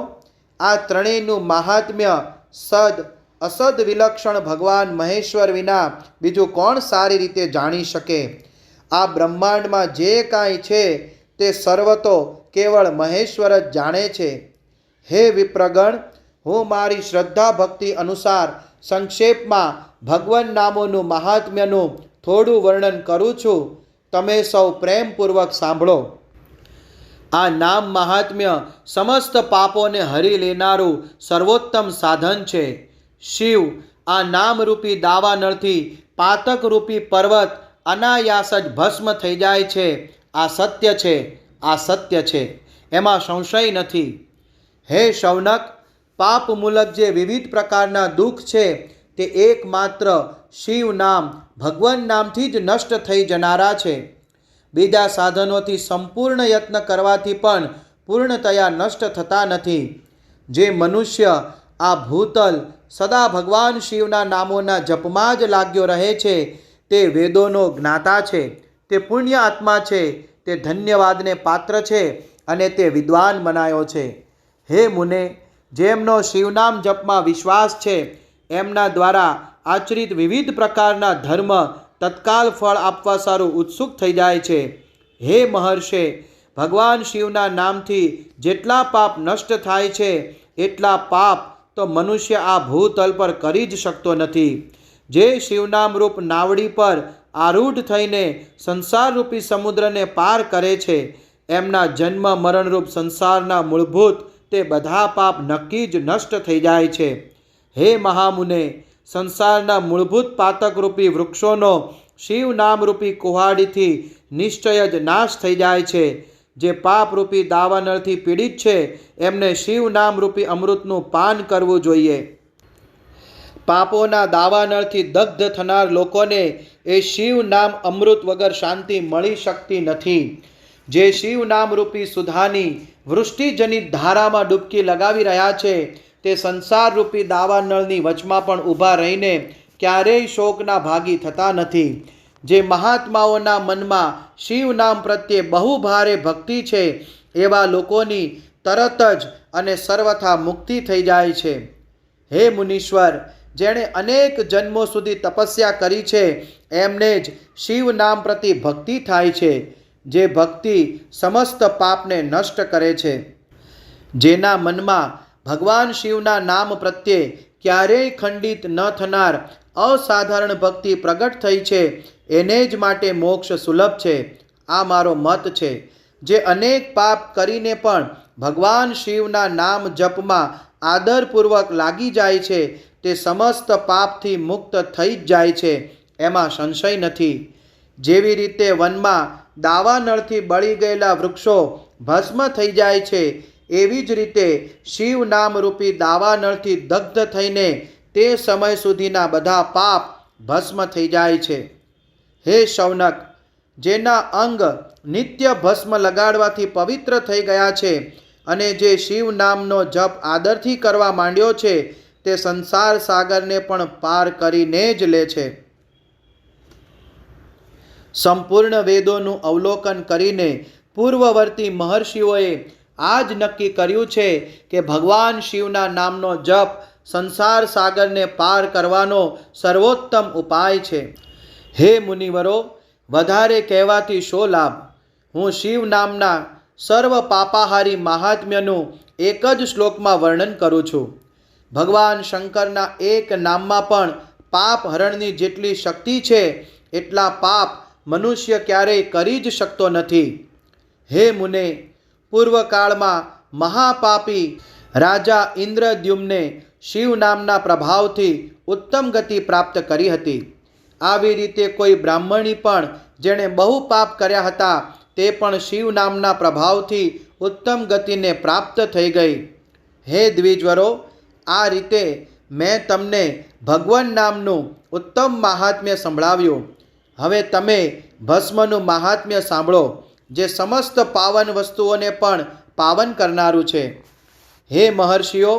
આ ત્રણેયનું મહાત્મ્ય સદ અસદ વિલક્ષણ ભગવાન મહેશ્વર વિના બીજું કોણ સારી રીતે જાણી શકે? આ બ્રહ્માંડમાં જે કાંઈ છે તે સર્વ તો કેવળ મહેશ્વર જ જાણે છે. હે વિપ્રગણ, હું મારી શ્રદ્ધા ભક્તિ અનુસાર સંક્ષેપમાં ભગવાન નામોનું મહાત્મ્યનું થોડું વર્ણન કરું છું. તમે સૌ પ્રેમપૂર્વક સાંભળો. આ નામ મહાત્મ્ય સમસ્ત પાપોને હરી લેનારું સર્વોત્તમ સાધન છે. શિવ આ નામરૂપી દાવાનળથી પાતકરૂપી પર્વત અનાયાસ જ ભસ્મ થઈ જાય છે. આ સત્ય છે, આ સત્ય છે, એમાં સંશય નથી. હે શૌનક, પાપ મૂલક જે વિવિધ પ્રકારના દુઃખ છે તે એકમાત્ર શિવ નામ, ભગવાન નામથી જ નષ્ટ થઈ જનારા છે. બીજા સાધનોથી સંપૂર્ણ યત્ન કરવાથી પણ પૂર્ણતયા નષ્ટ થતા નથી. જે મનુષ્ય આ ભૂતલ સદા ભગવાન શિવના નામોના જપમાં જ લાગ્યો રહે છે તે વેદોનો જ્ઞાતા છે, તે પુણ્ય આત્મા છે, તે ધન્યવાદને પાત્ર છે અને તે વિદ્વાન બનાયો છે. હે મુને, જેમનો શિવનામ જપમાં વિશ્વાસ છે એમના દ્વારા આચરિત વિવિધ પ્રકારના ધર્મ તત્કાલ ફળ આપવા સારું ઉત્સુક થઈ જાય છે. હે મહર્ષે, ભગવાન શિવના નામથી જેટલા પાપ નષ્ટ થાય છે એટલા પાપ તો મનુષ્ય આ ભૂતલ પર કરી જ શકતો નથી. જે શિવનામરૂપ નાવડી પર આરૂઢ થઈને સંસારરૂપી સમુદ્રને પાર કરે છે, એમના જન્મ મરણરૂપ સંસારના મૂળભૂત તે બધા પાપ નક્કી જ નષ્ટ થઈ જાય છે. હે મહામુને, સંસારના મૂળભૂત પાતકરૂપી વૃક્ષોનો શિવ નામરૂપી કુહાડીથી નિશ્ચય જ નાશ થઈ જાય છે. જે પાપરૂપી દાવાનળથી પીડિત છે એમને શિવ નામરૂપી અમૃતનું પાન કરવું જોઈએ. પાપોના દાવાનળથી દગ્ધ થનાર લોકોને એ શિવ નામ અમૃત વગર શાંતિ મળી શકતી નથી. જે શિવ નામરૂપી સુધાની વૃષ્ટિજનિત ધારામાં ડૂબકી લગાવી રહ્યા છે તે સંસારરૂપી દાવાનળની વચમાં પણ ઊભા રહીને ક્યારેય શોકના ભાગી થતા નથી. જે મહાત્માઓના મનમાં શિવ નામ પ્રત્યે બહુ ભારે ભક્તિ છે એવા લોકોની તરત જ અને સર્વથા મુક્તિ થઈ જાય છે. હે મુનીશ્વર, જેણે અનેક જન્મો સુધી તપસ્યા કરી છે એમને જ શિવ નામ પ્રતિ ભક્તિ થાય છે, જે ભક્તિ સમસ્ત પાપને નષ્ટ કરે છે. જેના મનમાં ભગવાન શિવના નામ પ્રત્યે ક્યારેય ખંડિત ન થનાર અસાધારણ ભક્તિ પ્રગટ થઈ છે, એને જ માટે મોક્ષ સુલભ છે. આ મારો મત છે. જે અનેક પાપ કરીને પણ ભગવાન શિવના નામ જપમાં આદરપૂર્વક લાગી જાય છે તે સમસ્ત પાપથી મુક્ત થઈ જ જાય છે, એમાં સંશય નથી. જેવી રીતે વનમાં દાવાનળથી બળી ગયેલા વૃક્ષો ભસ્મ થઈ જાય છે, એવી જ રીતે શિવ નામરૂપી દાવાનળથી દગ્ધ થઈને તે સમય સુધીના બધા પાપ ભસ્મ થઈ જાય છે. હે શૌનક, જેના અંગ નિત્ય ભસ્મ લગાડવાથી પવિત્ર થઈ ગયા છે અને જે શિવ નામનો જપ આદરથી કરવા માંડ્યો છે તે સંસાર સાગરને પણ પાર કરીને જ લે છે. સંપૂર્ણ વેદોનું અવલોકન કરીને પૂર્વવર્તી મહર્ષિઓએ આ જ નક્કી કર્યું છે કે ભગવાન શિવના નામનો જપ સંસાર સાગરને પાર કરવાનો સર્વોત્તમ ઉપાય છે. હે મુનિવરો, વધારે કહેવાથી શો લાભ? હું શિવ નામના સર્વ પાપાહારી મહાત્મ્યનું એક જ શ્લોકમાં વર્ણન કરું છું. ભગવાન શંકરના એક નામમાં પણ પાપ હરણની જેટલી શક્તિ છે એટલા પાપ મનુષ્ય ક્યારેય કરી જ શકતો નથી. હે મુને, પૂર્વકાળમાં મહાપાપી રાજા ઇન્દ્રદ્યુમ્ને શિવ નામના પ્રભાવથી ઉત્તમ ગતિ પ્રાપ્ત કરી હતી. આવી રીતે કોઈ બ્રાહ્મણી પણ જેણે બહુ પાપ કર્યા હતા તે પણ શિવ નામના પ્રભાવથી ઉત્તમ ગતિને પ્રાપ્ત થઈ ગઈ. હે દ્વિજવરો, આ રીતે મેં તમને ભગવાન નામનું ઉત્તમ મહાત્મ્ય સંભળાવ્યું. હવે તમે ભસ્મનું મહાત્મ્ય સાંભળો, જે સમસ્ત પાવન વસ્તુઓને પણ પાવન કરનારું છે. હે મહર્ષિઓ,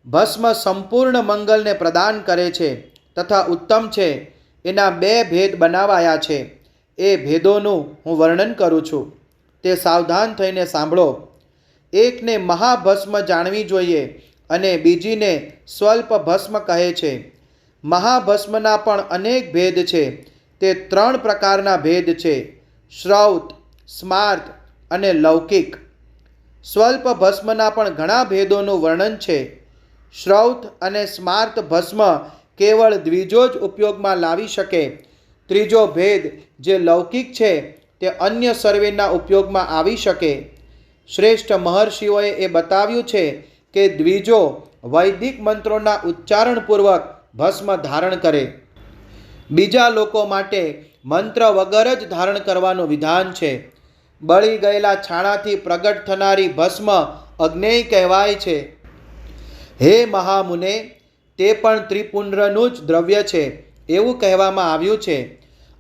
ભસ્મ સંપૂર્ણ મંગલને પ્રદાન કરે છે તથા ઉત્તમ છે. એના બે ભેદ બનાવાયા છે. એ ભેદોનું હું વર્ણન કરું છું, તે સાવધાન થઈને સાંભળો. એકને મહાભસ્મ જાણવી જોઈએ અને બીજીને સ્વલ્પ ભસ્મ કહે છે. મહાભસ્મના પણ અનેક ભેદ છે. તે 3 પ્રકારના ભેદ છે: શ્રૌત, સ્માર્ત અને લૌકિક. સ્વલ્પ ભસ્મના પણ ઘણા ભેદોનું વર્ણન છે. શ્રૌત અને સ્માર્ત ભસ્મ કેવળ દ્વિજો જ ઉપયોગમાં લાવી શકે. ત્રીજો ભેદ જે લૌકિક છે તે અન્ય સર્વેના ઉપયોગમાં આવી શકે. શ્રેષ્ઠ મહર્ષિઓએ એ બતાવ્યું છે કે દ્વિજો વૈદિક મંત્રોના ઉચ્ચારણપૂર્વક ભસ્મ ધારણ કરે. બીજા લોકો માટે મંત્ર વગર જ ધારણ કરવાનું વિધાન છે. બળી ગયેલા છાણાથી પ્રગટ થનારી ભસ્મ અગ્નેય કહેવાય છે. હે મહામુને, તે પણ ત્રિપુંડ્રનું જ દ્રવ્ય છે એવું કહેવામાં આવ્યું છે.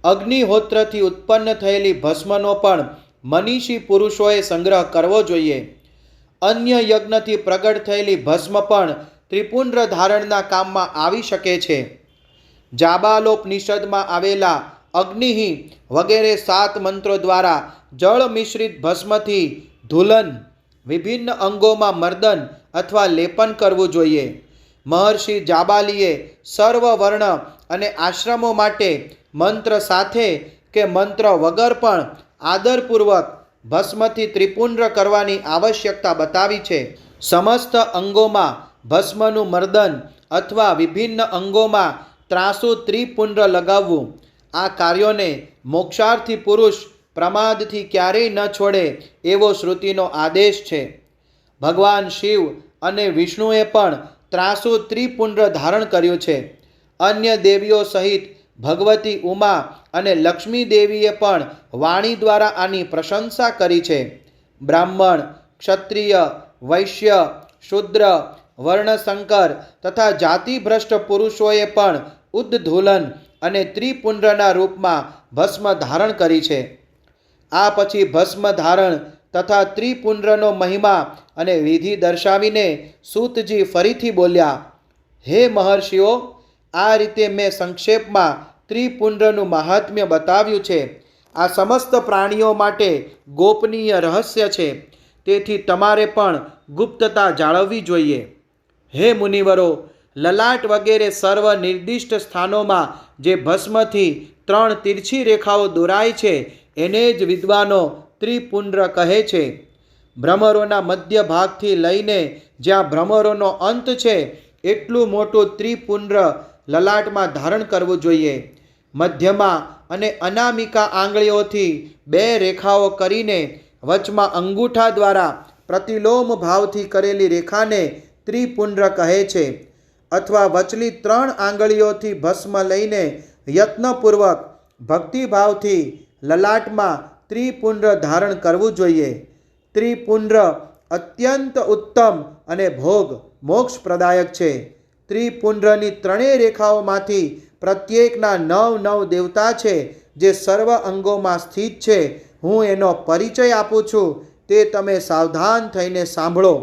અગ્નિહોત્રથી ઉત્પન્ન થયેલી ભસ્મનો પણ મનીષી પુરુષોએ સંગ્રહ કરવો જોઈએ. અન્ય યજ્ઞથી પ્રગટ થયેલી ભસ્મ પણ ત્રિપુંડ્ર ધારણના કામમાં આવી શકે છે. જાબાલોપનિષદમાં આવેલા અગ્નિ વગેરે 7 મંત્રો દ્વારા જળ મિશ્રિત ભસ્મથી ધુલન, વિભિન્ન અંગોમાં મર્દન અથવા લેપન કરવું જોઈએ. મહર્ષિ જાબાલીએ સર્વ વર્ણ અને આશ્રમો માટે મંત્ર સાથે કે મંત્ર વગર પણ આદરપૂર્વક ભસ્મથી ત્રિપુંડ્ર કરવાની આવશ્યકતા બતાવી છે. સમસ્ત અંગોમાં ભસ્મનું મર્દન અથવા વિભિન્ન અંગોમાં ત્રાસુ ત્રિપુંડ્ર લગાવવું, આ કાર્યોને મોક્ષાર્થી પુરુષ પ્રમાદથી ક્યારેય ન છોડે એવો શ્રુતિનો આદેશ છે. ભગવાન શિવ અને વિષ્ણુએ પણ ત્રાસુ ત્રિપુંડ્ર ધારણ કર્યું છે. અન્ય દેવીઓ સહિત ભગવતી ઉમા અને લક્ષ્મી દેવીએ પણ વાણી દ્વારા આની પ્રશંસા કરી છે. બ્રાહ્મણ, ક્ષત્રિય, વૈશ્ય, શૂદ્ર, વર્ણશંકર તથા જાતિભ્રષ્ટ પુરુષોએ પણ ઉદ્ધૂલન અને ત્રિપુંડ્રના રૂપમાં ભસ્મ ધારણ કરી છે. આ પછી ભસ્મ ધારણ તથા ત્રિપુંડ્રનો મહિમા અને વિધિ દર્શાવીને સૂતજી ફરીથી બોલ્યા, હે મહર્ષિઓ, આ રીતે મેં સંક્ષેપમાં ત્રિપુંડ્રનું મહાત્મ્ય બતાવ્યું છે. આ સમસ્ત પ્રાણીઓ માટે ગોપનીય રહસ્ય છે. તેથી તમારે પણ ગુપ્તતા જાળવવી જોઈએ. હે મુનિવરો, લલાટ વગેરે સર્વ નિર્દિષ્ટ સ્થાનોમાં જે ભસ્મથી 3 તિરછી રેખાઓ દોરાય છે એને જ વિદ્વાનો ત્રિપુંડ્ર કહે છે. ભ્રમરોના મધ્ય ભાગથી લઈને જ્યાં ભ્રમરોનો અંત છે એટલું મોટું ત્રિપુંડ્ર લલાટમાં ધારણ કરવું જોઈએ. મધ્યમાં અને અનામિકા આંગળીઓથી 2 રેખાઓ કરીને વચમાં અંગૂઠા દ્વારા પ્રતિલોમ ભાવથી કરેલી રેખાને ત્રિપુંડ્ર કહે છે. અથવા વચલી 3 આંગળીઓથી ભસ્મ લઈને યત્નપૂર્વક ભક્તિભાવથી લલાટમાં ત્રિપુંડ્ર ધારણ કરવું જોઈએ. ત્રિપુંડ્ર અત્યંત ઉત્તમ અને ભોગ મોક્ષપ્રદાયક છે. ત્રિપુંડ્રની 3 રેખાઓમાંથી પ્રત્યેકના 9 દેવતા છે જે સર્વ અંગોમાં સ્થિત છે. હું એનો પરિચય આપું છું, તે તમે સાવધાન થઈને સાંભળો.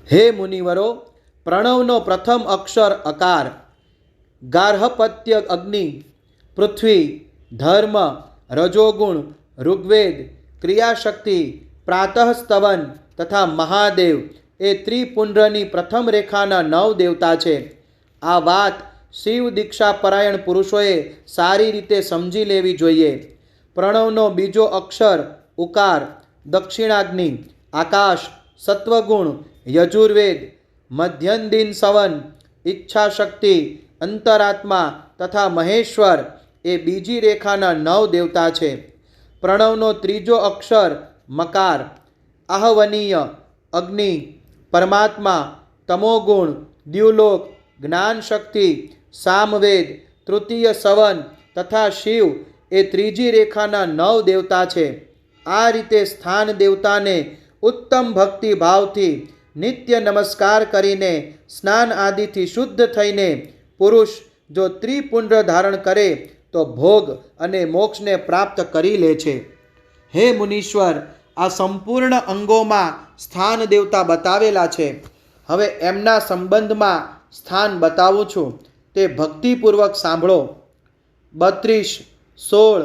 હે મુનિવરો, પ્રણવનો પ્રથમ અક્ષર અકાર, ગાર્હપત્ય અગ્નિ, પૃથ્વી, ધર્મ, રજોગુણ, ઋગ્વેદ, ક્રિયાશક્તિ, પ્રાતઃસ્તવન તથા મહાદેવ એ ત્રિપુંડ્રની પ્રથમ રેખાના 9 દેવતા છે. આ વાત શિવ દીક્ષા પરાયણ પુરુષોએ સારી રીતે સમજી લેવી જોઈએ. પ્રણવનો બીજો અક્ષર ઉકાર, દક્ષિણાગ્નિ, આકાશ, સત્વગુણ, યજુર્વેદ, મધ્યંદિન સવન, ઈચ્છાશક્તિ, અંતરાત્મા તથા મહેશ્વર એ બીજી રેખાના 9 દેવતા છે. પ્રણવનો ત્રીજો અક્ષર મકાર, આહવનીય, અગ્નિ, પરમાત્મા, તમોગુણ, દ્યુલોક, જ્ઞાનશક્તિ, સામવેદ, તૃતીય સવન તથા શિવ એ ત્રીજી રેખાના 9 દેવતા છે. આ રીતે સ્થાન દેવતાને ઉત્તમ ભક્તિ ભાવથી નિત્ય નમસ્કાર કરીને સ્નાન આદિથી શુદ્ધ થઈને પુરુષ જો ત્રિપુંડ્ર ધારણ કરે તો ભોગ અને મોક્ષને પ્રાપ્ત કરી લે છે. હે મુનીશ્વર, આ સંપૂર્ણ અંગોમાં સ્થાન દેવતા બતાવેલા છે. હવે એમના સંબંધમાં સ્થાન બતાવું છું, તે ભક્તિપૂર્વક સાંભળો. 32, 16,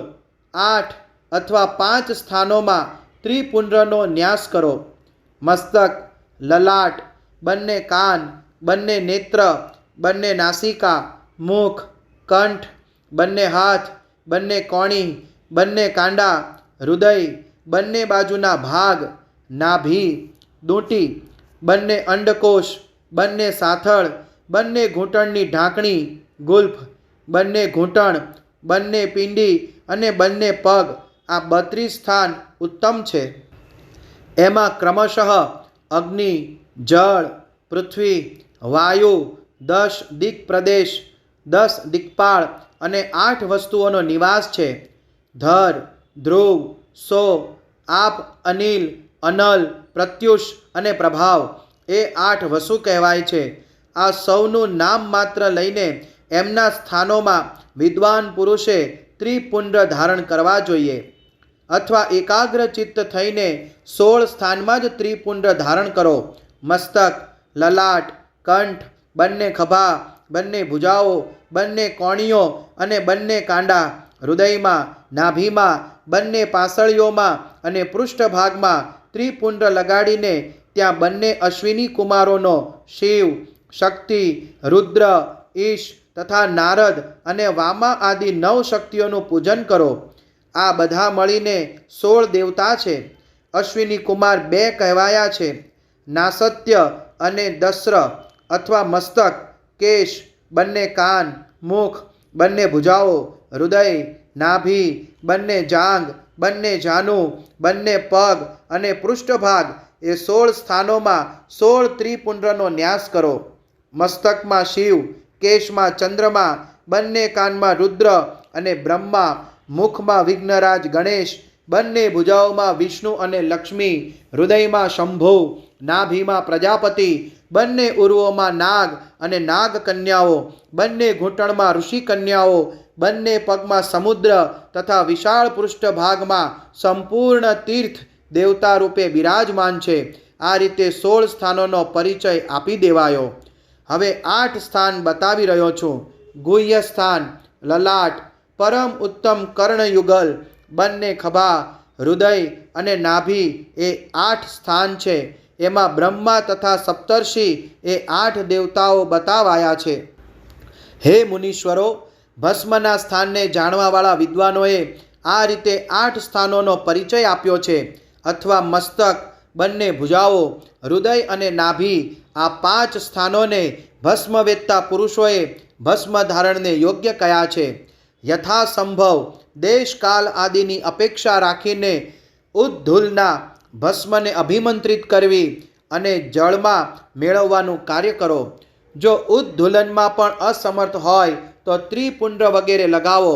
8 અથવા 5 સ્થાનોમાં ત્રિપુંડ્રનો ન્યાસ કરો. મસ્તક, લલાટ, બંને કાન, બંને નેત્ર, બંને નાસિકા, મુખ, કંઠ, બંને હાથ, બંને કોણી, બંને કાંડા, હૃદય, બંને બાજુના ભાગ, નાભી, દૂંટી, બંને અંડકોશ, બંને સાથળ, બંને ઘૂંટણની ઢાંકણી, ગુલ્ફ, બંને ઘૂંટણ, બંને પિંડી અને બંને પગ, આ 32 સ્થાન ઉત્તમ છે. એમાં ક્રમશઃ અગ્નિ, જળ, પૃથ્વી, વાયુ, 10 દિક્પ્રદેશ, 10 દિક્પાળ અને 8 વસ્તુઓનો નિવાસ છે. ધર, ધ્રુવ, સો, આપ, અનિલ, અનલ, પ્રત્યુષ અને પ્રભાવ એ 8 વસુ કહેવાય છે. આ સૌનું નામ માત્ર લઈને એમના સ્થાનોમાં વિદ્વાન પુરુષે ત્રિપુંડ્ર ધારણ કરવા જોઈએ. અથવા એકાગ્ર ચિત્ત થઈને 16 સ્થાનમાં જ ત્રિપુંડ્ર ધારણ કરો. મસ્તક, લલાટ, કંઠ, બંને ખભા, બંને ભુજાઓ, બંને કોણીઓ અને બંને કાંડા, હૃદયમાં, નાભીમાં, બંને પાસળીઓમાં અને પૃષ્ઠભાગમાં ત્રિપુંડ્ર લગાડીને ત્યાં બંને અશ્વિની કુમારોનો શિવ, શક્તિ, રુદ્ર, ઈશ તથા નારદ અને વામા આદિ 9 શક્તિઓનું પૂજન કરો. આ બધા મળીને 16 દેવતા છે. અશ્વિની કુમાર 2 કહેવાયા છે, નાસત્ય અને દસ્ર. અથવા મસ્તક, કેશ, બંને કાન, મુખ, બંને ભુજાઓ, હૃદય, નાભી, બંને જાંઘ, બંને જાનુ, બંને પગ અને પૃષ્ઠભાગ એ 16 સ્થાનોમાં 16 ત્રિપુંડ્રનો ન્યાસ કરો. મસ્તકમાં શિવ, કેશમાં ચંદ્રમા, બંને કાનમાં રુદ્ર અને બ્રહ્મા, મુખમાં વિઘ્નરાજ ગણેશ, બંને ભુજાઓમાં વિષ્ણુ અને લક્ષ્મી, હૃદયમાં શંભુ, નાભીમાં પ્રજાપતિ, બંને ઉર્વોમાં નાગ અને નાગ કન્યાઓ, બંને ઘૂંટણમાં ઋષિ કન્યાઓ, બંને પગમાં સમુદ્ર તથા વિશાળ પૃષ્ઠભાગમાં સંપૂર્ણ તીર્થ દેવતા રૂપે બિરાજમાન છે. આ રીતે 16 સ્થાનોનો પરિચય આપી દેવાયો. હવે 8 સ્થાન બતાવી રહ્યો છું. ગુહ્ય સ્થાન, લલાટ, પરમ ઉત્તમ કર્ણયુગલ, બંને ખભા, હૃદય અને નાભી એ 8 સ્થાન છે. એમાં બ્રહ્મા તથા સપ્તર્ષિ એ 8 દેવતાઓ બતાવાયા છે. હે મુનીશ્વરો, ભસ્મના સ્થાનને જાણવાવાળા વિદ્વાનોએ આ રીતે 8 સ્થાનોનો પરિચય આપ્યો છે. અથવા મસ્તક, બંને ભુજાઓ, હૃદય અને નાભી, આ 5 સ્થાનોને ભસ્મ વેદતા પુરુષોએ ભસ્મ ધારણને યોગ્ય કયા છે. યથાસંભવ દેશકાલ આદિની અપેક્ષા રાખીને ઉદ્ધૂલના ભસ્મને અભિમંત્રિત કરવી અને જળમાં મેળવવાનું કાર્ય કરો. જો ઉદ્ધૂલનમાં પણ અસમર્થ હોય તો ત્રિપુંડ્ર વગેરે લગાવો.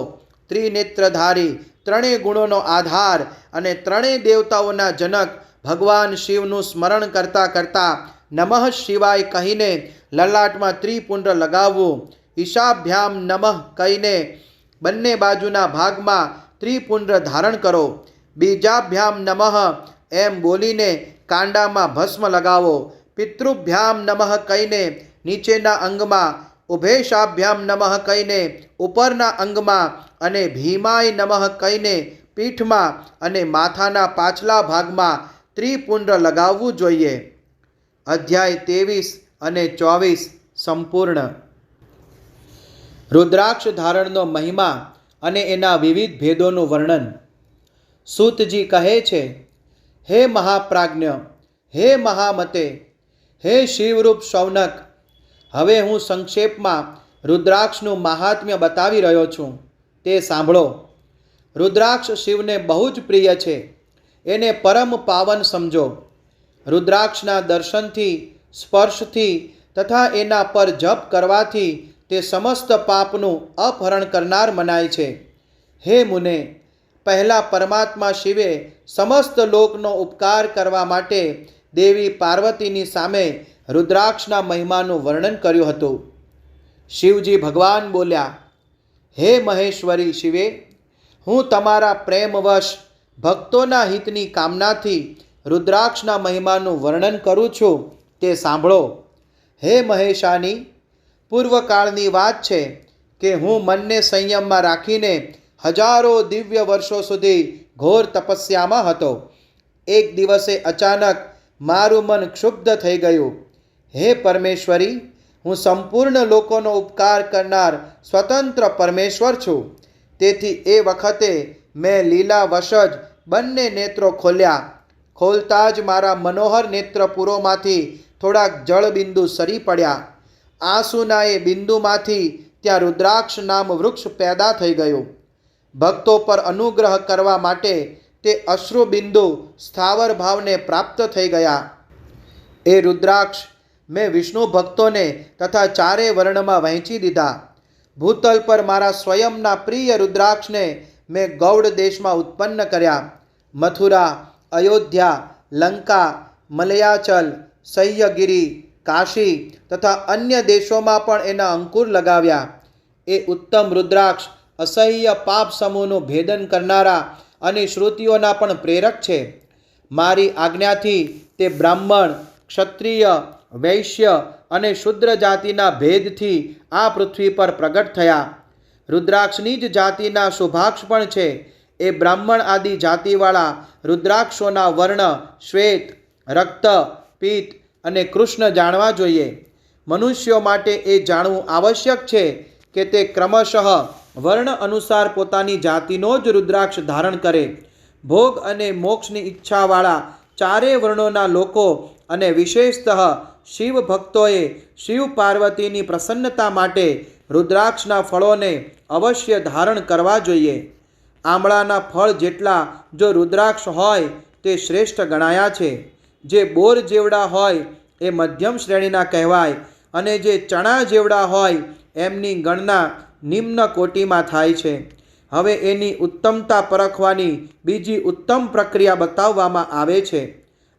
ત્રિનેત્રધારી, 3 ગુણોનો આધાર અને 3 દેવતાઓના જનક ભગવાન શિવનું સ્મરણ કરતાં કરતાં નમઃ શિવાય કહીને લલાટમાં ત્રિપુંડ્ર લગાવવું. ઈશાભ્યામ નમઃ કહીને બંને બાજુના ભાગમાં ત્રિપુંડ્ર ધારણ કરો. બીજાભ્યામ નમઃ એમ બોલીને કાંડામાં ભસ્મ લગાવો. પિતૃભ્યામ નમઃ કહીને નીચેના અંગમાં, ઉભેશાભ્યામ નમઃ કહીને ઉપરના અંગમાં અને ભીમાય નમઃ કહીને પીઠમાં અને માથાના પાછલા ભાગમાં ત્રિપુંડ્ર લગાવવું જોઈએ. અધ્યાય 23 અને 24 સંપૂર્ણ. રુદ્રાક્ષ ધારણનો મહિમા અને એના વિવિધ ભેદોનું વર્ણન. સૂતજી કહે છે, હે મહાપ્રાજ્ઞ, હે મહામતે, હે શિવરૂપ શૌનક, હવે હું સંક્ષેપમાં રુદ્રાક્ષનું મહાત્મ્ય બતાવી રહ્યો છું, તે સાંભળો. રુદ્રાક્ષ શિવને બહુ જ પ્રિય છે. એને પરમ પાવન સમજો. રુદ્રાક્ષના દર્શનથી, સ્પર્શથી તથા એના પર જપ કરવાથી તે સમસ્ત પાપનું અપહરણ કરનાર મનાય છે. હે મુને, પહેલાં પરમાત્મા શિવે સમસ્ત લોકનો ઉપકાર કરવા માટે દેવી પાર્વતીની સામે રુદ્રાક્ષના મહિમાનું વર્ણન કર્યું હતું. શિવજી ભગવાન બોલ્યા, હે મહેશ્વરી શિવે, હું તમારા પ્રેમવશ ભક્તોના હિતની કામનાથી રુદ્રાક્ષના મહિમાનું વર્ણન કરું છું, તે સાંભળો. હે મહેશાની, પૂર્વકાળની વાત છે કે હું મનને સંયમમાં રાખીને હજારો દિવ્ય વર્ષો સુધી ઘોર તપસ્યામાં હતો. એક દિવસે અચાનક મારું મન ક્ષુબ્ધ થઈ ગયું. હે પરમેશ્વરી, હું સંપૂર્ણ લોકોનો ઉપકાર કરનાર સ્વતંત્ર પરમેશ્વર છું. તેથી એ વખતે મેં લીલાવશ જ બંને નેત્રો ખોલ્યા. ખોલતા જ મારા મનોહર નેત્રપુરોમાંથી થોડાક જળબિંદુ સરી પડ્યા. આંસુના એ બિંદુમાંથી ત્યાં રુદ્રાક્ષ નામ વૃક્ષ પેદા થઈ ગયું. ભક્તો પર અનુગ્રહ કરવા માટે તે અશ્રુબિંદુ સ્થાવર ભાવને પ્રાપ્ત થઈ ગયા. એ રુદ્રાક્ષ મેં વિષ્ણુ ભક્તોને તથા 4 વર્ણમાં વહેંચી દીધા. ભૂતલ પર મારા સ્વયંના પ્રિય રુદ્રાક્ષને મેં ગૌડ દેશમાં ઉત્પન્ન કર્યા. મથુરા, અયોધ્યા, લંકા, મલયાચલ, સહ્યગીરી, કાશી તથા અન્ય દેશોમાં પણ એના અંકુર લગાવ્યા. એ ઉત્તમ રુદ્રાક્ષ અસહ્ય પાપ સમૂહનું ભેદન કરનારા અને શ્રુતિઓના પણ પ્રેરક છે. મારી આજ્ઞાથી તે બ્રાહ્મણ, ક્ષત્રિય, વૈશ્ય અને શુદ્ર જાતિના ભેદથી આ પૃથ્વી પર પ્રગટ થયા. રુદ્રાક્ષની જ જાતિના શુભાક્ષ પણ છે. એ બ્રાહ્મણ આદિ જાતિવાળા રુદ્રાક્ષોના વર્ણ શ્વેત, રક્ત, પીત અને કૃષ્ણ જાણવા જોઈએ. મનુષ્યો માટે એ જાણવું આવશ્યક છે કે તે ક્રમશઃ વર્ણ અનુસાર પોતાની જાતિનો જ રુદ્રાક્ષ ધારણ કરે. ભોગ અને મોક્ષની ઈચ્છાવાળા 4 વર્ણોના લોકો અને વિશેષતઃ શિવ ભક્તોએ શિવ પાર્વતીની પ્રસન્નતા માટે રુદ્રાક્ષના ફળોને અવશ્ય ધારણ કરવા જોઈએ. આમળાના ફળ જેટલા જો રુદ્રાક્ષ હોય તે શ્રેષ્ઠ ગણાયા છે. જે બોર જેવડા હોય એ મધ્યમ શ્રેણીના કહેવાય અને જે ચણા જેવડા હોય એમની ગણના નિમ્ન કોટીમાં થાય છે. હવે એની ઉત્તમતા પરખવાની બીજી ઉત્તમ પ્રક્રિયા બતાવવામાં આવે છે.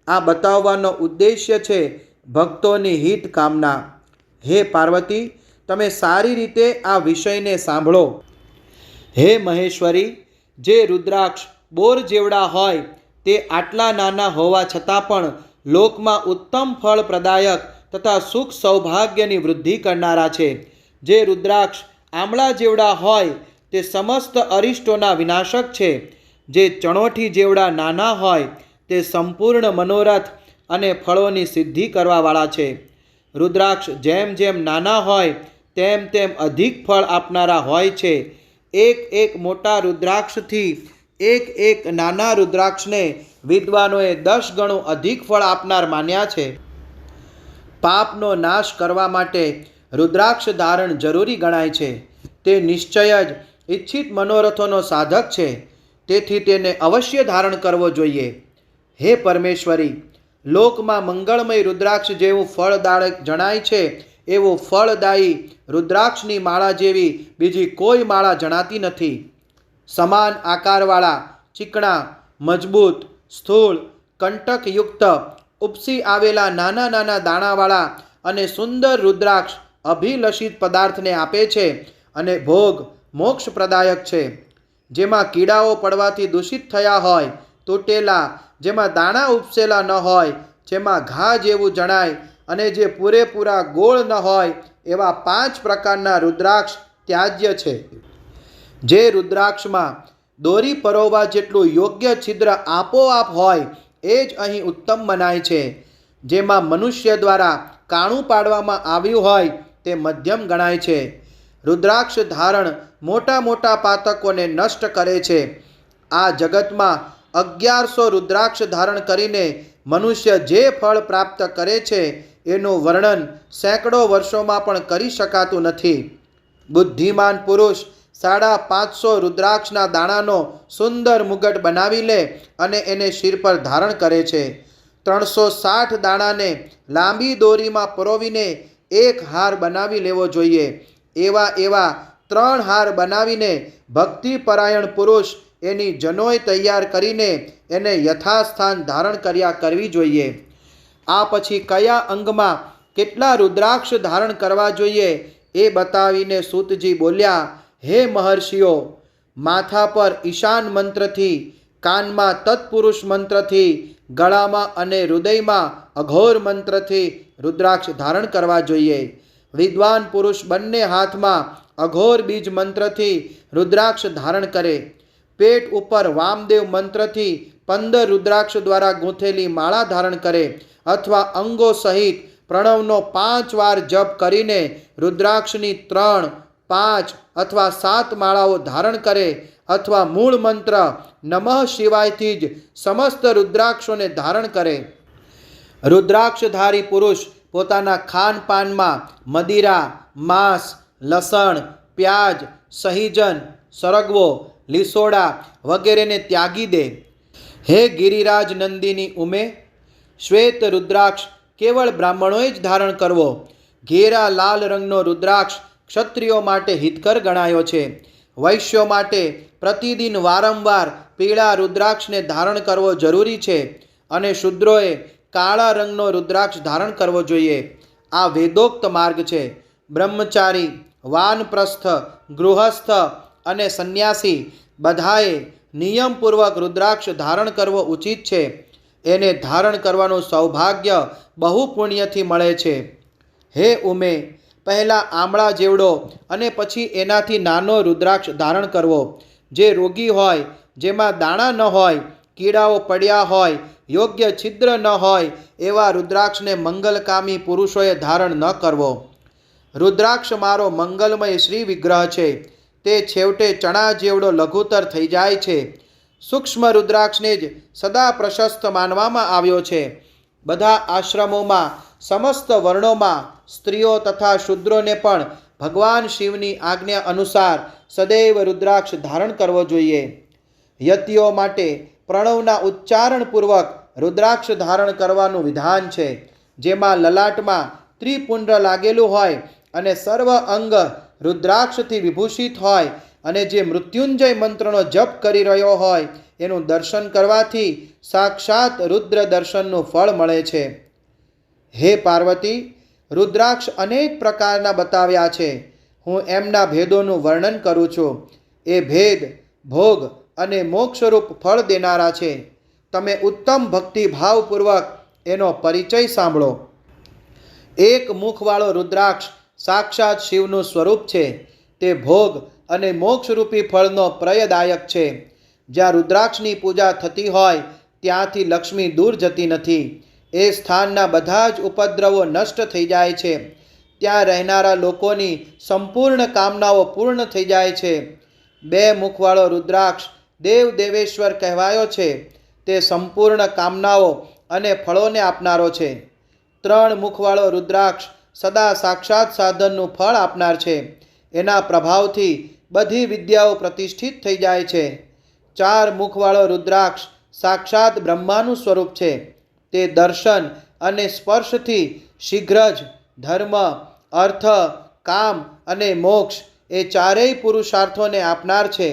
આ બતાવવાનો ઉદ્દેશ્ય છે ભક્તોની હિત કામના. હે પાર્વતી, તમે સારી રીતે આ વિષયને સાંભળો. હે મહેશ્વરી, જે રુદ્રાક્ષ બોર જેવડા હોય તે આટલા નાના હોવા છતાં પણ લોકમાં ઉત્તમ ફળ પ્રદાયક તથા સુખ સૌભાગ્યની વૃદ્ધિ કરનારા છે. જે રુદ્રાક્ષ આમળા જેવડા હોય તે સમસ્ત અરિષ્ટોના વિનાશક છે. જે ચણોઠી જેવડા નાના હોય તે સંપૂર્ણ મનોરથ અને ફળોની સિદ્ધિ કરવાવાળા છે. રુદ્રાક્ષ જેમ જેમ નાના હોય તેમ તેમ અધિક ફળ આપનારા હોય છે. એક એક મોટા રુદ્રાક્ષથી એક એક નાના રુદ્રાક્ષને વિદ્વાનોએ 10 ગણું અધિક ફળ આપનાર માન્યા છે. પાપનો નાશ કરવા માટે રુદ્રાક્ષ ધારણ જરૂરી ગણાય છે. તે નિશ્ચય જ ઈચ્છિત મનોરથોનો સાધક છે. તેથી તેને અવશ્ય ધારણ કરવો જોઈએ. હે પરમેશ્વરી, લોકમાં મંગળમય રુદ્રાક્ષ જેવું ફળદાયક જણાય છે એવું ફળદાયી રુદ્રાક્ષની માળા જેવી બીજી કોઈ માળા જણાતી નથી. સમાન આકારવાળા, ચીકણા, મજબૂત, સ્થૂળ, કંટકયુક્ત, ઉપસી આવેલા નાના નાના દાણાવાળા અને સુંદર રુદ્રાક્ષ અભિલષિત પદાર્થને આપે છે અને ભોગ મોક્ષપ્રદાયક છે. જેમાં કીડાઓ પડવાથી દૂષિત થયા હોય, તૂટેલા, જેમાં દાણા ઉપસેલા ન હોય, જેમાં ઘા જેવું જણાય અને જે પૂરેપૂરા ગોળ ન હોય એવા 5 પ્રકારના રુદ્રાક્ષ ત્યાજ્ય છે. જે રુદ્રાક્ષમાં દોરી પરોવવા જેટલું યોગ્ય છિદ્ર આપોઆપ હોય એ જ અહીં ઉત્તમ મનાય છે. જેમાં મનુષ્ય દ્વારા કાણું પાડવામાં આવ્યું હોય તે મધ્યમ ગણાય છે. રુદ્રાક્ષ ધારણ મોટા મોટા પાતકોને નષ્ટ કરે છે. આ જગતમાં 1100 રુદ્રાક્ષ ધારણ કરીને મનુષ્ય જે ફળ પ્રાપ્ત કરે છે એનું વર્ણન સેંકડો વર્ષોમાં પણ કરી શકાતું નથી. બુદ્ધિમાન પુરુષ 550 રુદ્રાક્ષના દાણાનો સુંદર મુગટ બનાવી લે અને એને શિર પર ધારણ કરે છે. 360 દાણાને લાંબી દોરીમાં પરોવીને એક હાર બનાવી લેવો જોઈએ. એવા 3 હાર બનાવીને ભક્તિપરાયણ પુરુષ એની જનોય તૈયાર કરીને એને યથાસ્થાન ધારણ કર્યા કરવી જોઈએ. આ પછી કયા અંગમાં કેટલા રુદ્રાક્ષ ધારણ કરવા જોઈએ એ બતાવીને સૂતજી બોલ્યા, હે મહર્ષિઓ, માથા પર ઈશાન મંત્રથી, કાનમાં તત્પુરુષ મંત્રથી, ગળામાં અને હૃદયમાં અઘોર મંત્રથી રુદ્રાક્ષ ધારણ કરવા જોઈએ. વિદ્વાન પુરુષ બંને હાથમાં અઘોર બીજ મંત્રથી રુદ્રાક્ષ ધારણ કરે. પેટ ઉપર વામદેવ મંત્રથી 15 રુદ્રાક્ષ દ્વારા ગૂંથેલી માળા ધારણ કરે અથવા અંગો સહિત પ્રણવનો 5 વાર જપ કરીને રુદ્રાક્ષની 3, 5 અથવા 7 માળાઓ ધારણ કરે અથવા મૂળ મંત્ર નમઃ શિવાયથી જ સમસ્ત રુદ્રાક્ષોને ધારણ કરે. રુદ્રાક્ષધારી પુરુષ પોતાના ખાનપાનમાં મદિરા, માંસ, લસણ, પ્યાજ, સહીજન, સરગવો, લીસોડા વગેરેને ત્યાગી દે. હે ગિરિરાજ નંદિની ઉમે, શ્વેત રુદ્રાક્ષ કેવળ બ્રાહ્મણોએ જ ધારણ કરવો. ઘેરા લાલ રંગનો રુદ્રાક્ષ ક્ષત્રિયો માટે હિતકર ગણાયો છે. વૈશ્યો માટે પ્રતિદિન વારંવાર પીળા રુદ્રાક્ષને ધારણ કરવો જરૂરી છે અને શૂદ્રોએ કાળા રંગનો રુદ્રાક્ષ ધારણ કરવો જોઈએ. આ વેદોક્ત માર્ગ છે. બ્રહ્મચારી, વાનપ્રસ્થ, ગૃહસ્થ અને સંન્યાસી બધાએ નિયમપૂર્વક રુદ્રાક્ષ ધારણ કરવો ઉચિત છે. એને ધારણ કરવાનું સૌભાગ્ય બહુ પુણ્યથી મળે છે. હે ઉમે, પહેલાં આમળા જેવડો અને પછી એનાથી નાનો રુદ્રાક્ષ ધારણ કરવો. જે રોગી હોય, જેમાં દાણા ન હોય, કીડાઓ પડ્યા હોય, યોગ્ય છિદ્ર ન હોય એવા રુદ્રાક્ષને મંગલકામી પુરુષોએ ધારણ ન કરવો. રુદ્રાક્ષ મારો મંગલમય શ્રી વિગ્રહ છે. તે છેવટે ચણા જેવડો લઘુતર થઈ જાય છે. સૂક્ષ્મ રુદ્રાક્ષને જ સદા પ્રશસ્ત માનવામાં આવ્યો છે. બધા આશ્રમોમાં, સમસ્ત વર્ણોમાં સ્ત્રીઓ તથા શૂદ્રોને પણ ભગવાન શિવની આજ્ઞા અનુસાર સદૈવ રુદ્રાક્ષ ધારણ કરવો જોઈએ. યતિઓ માટે પ્રણવના ઉચ્ચારણપૂર્વક રુદ્રાક્ષ ધારણ કરવાનું વિધાન છે. જેમાં લલાટમાં ત્રિપુંડ્ર લાગેલું હોય અને સર્વ અંગ રુદ્રાક્ષથી વિભૂષિત હોય અને જે મૃત્યુંજય મંત્રનો જપ કરી રહ્યો હોય એનું દર્શન કરવાથી સાક્ષાત રુદ્ર દર્શનનું ફળ મળે છે. હે પાર્વતી, રુદ્રાક્ષ અનેક પ્રકારના બતાવ્યા છે. હું એમના ભેદોનું વર્ણન કરું છું. એ ભેદ ભોગ અને મોક્ષરૂપ ફળ દેનારા છે. તમે ઉત્તમ ભક્તિભાવપૂર્વક એનો પરિચય સાંભળો. એક મુખવાળો રુદ્રાક્ષ સાક્ષાત શિવનું સ્વરૂપ છે. તે ભોગ અને મોક્ષરૂપી ફળનો પ્રયદાયક છે. જ્યાં રુદ્રાક્ષની પૂજા થતી હોય ત્યાંથી લક્ષ્મી દૂર જતી નથી. એ સ્થાનના બધા જ ઉપદ્રવો નષ્ટ થઈ જાય છે. ત્યાં રહેનારા લોકોની સંપૂર્ણ કામનાઓ પૂર્ણ થઈ જાય છે. 2 મુખવાળો રુદ્રાક્ષ દેવ દેવેશ્વર કહેવાયો છે. તે સંપૂર્ણ કામનાઓ અને ફળોને આપનારો છે. 3 મુખવાળો રુદ્રાક્ષ સદા સાક્ષાત સાધનનું ફળ આપનાર છે. એના પ્રભાવથી બધી વિદ્યાઓ પ્રતિષ્ઠિત થઈ જાય છે. 4 મુખવાળો રુદ્રાક્ષ સાક્ષાત બ્રહ્માનું સ્વરૂપ છે. તે દર્શન અને સ્પર્શથી શીઘ્ર જ ધર્મ, અર્થ, કામ અને મોક્ષ એ ચારેય પુરુષાર્થોને આપનાર છે.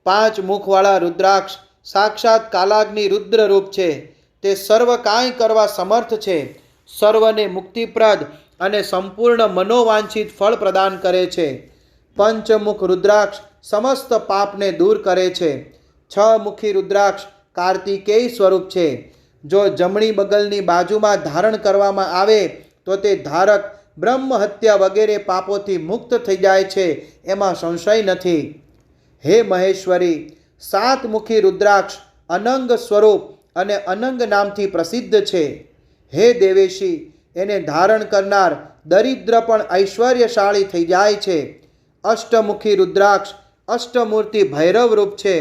5 મુખવાળા રુદ્રાક્ષ સાક્ષાત કાલાગ્નિ રુદ્ર રૂપ છે. તે સર્વ કાંઈ કરવા સમર્થ છે. સર્વને મુક્તિપ્રદ અને સંપૂર્ણ મનોવાંછિત ફળ પ્રદાન કરે છે. 5 મુખ રુદ્રાક્ષ સમસ્ત પાપને દૂર કરે છે. 6 મુખી રુદ્રાક્ષ કાર્તિકેય સ્વરૂપ છે. જો જમણી બગલની બાજુમાં ધારણ કરવામાં આવે તો તે ધારક બ્રહ્મ હત્યા વગેરે પાપોથી મુક્ત થઈ જાય છે, એમાં સંશય નથી. હે મહેશ્વરી, 7 મુખી રુદ્રાક્ષ અનંગ સ્વરૂપ અને અનંગ નામથી પ્રસિદ્ધ છે. હે દેવેશી, એને ધારણ કરનાર દરિદ્ર પણ ઐશ્વર્યશાળી થઈ જાય છે. અષ્ટમુખી રુદ્રાક્ષ અષ્ટમૂર્તિ ભૈરવ રૂપ છે.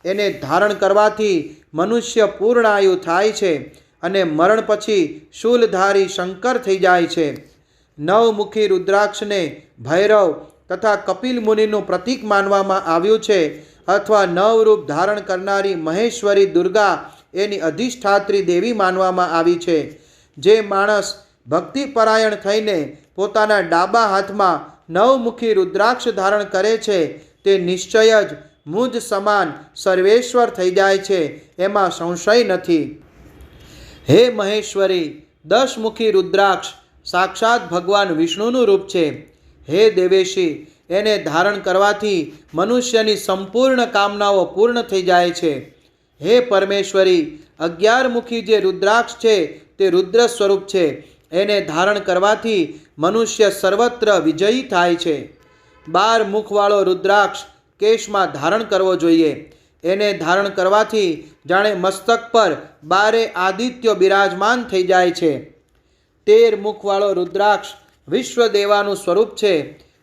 એને ધારણ કરવાથી મનુષ્ય પૂર્ણાયુ થાય છે અને મરણ પછી શૂલધારી શંકર થઈ જાય છે. 9 મુખી રુદ્રાક્ષને ભૈરવ તથા કપિલ મુનિનું પ્રતીક માનવામાં આવ્યું છે, અથવા 9 રૂપ ધારણ કરનારી મહેશ્વરી દુર્ગા એની અધિષ્ઠાત્રી દેવી માનવામાં આવી છે. જે માણસ ભક્તિપરાયણ થઈને પોતાના ડાબા હાથમાં 9 મુખી રુદ્રાક્ષ ધારણ કરે છે તે નિશ્ચય જ મુજ સમાન સર્વેશ્વર થઈ જાય છે, એમાં સંશય નથી. હે મહેશ્વરી, 10 મુખી રુદ્રાક્ષ સાક્ષાત ભગવાન વિષ્ણુનું રૂપ છે. હે દેવેશી, એને ધારણ કરવાથી મનુષ્યની સંપૂર્ણ કામનાઓ પૂર્ણ થઈ જાય છે. હે પરમેશ્વરી, 11 મુખી જે રુદ્રાક્ષ છે તે રુદ્ર સ્વરૂપ છે. એને ધારણ કરવાથી મનુષ્ય સર્વત્ર વિજયી થાય છે. 12 મુખવાળો રુદ્રાક્ષ કેશમાં ધારણ કરવો જોઈએ. એને ધારણ કરવાથી જાણે મસ્તક પર 12 આદિત્યો બિરાજમાન થઈ જાય છે. 13 મુખવાળો રુદ્રાક્ષ વિશ્વદેવાનું સ્વરૂપ છે.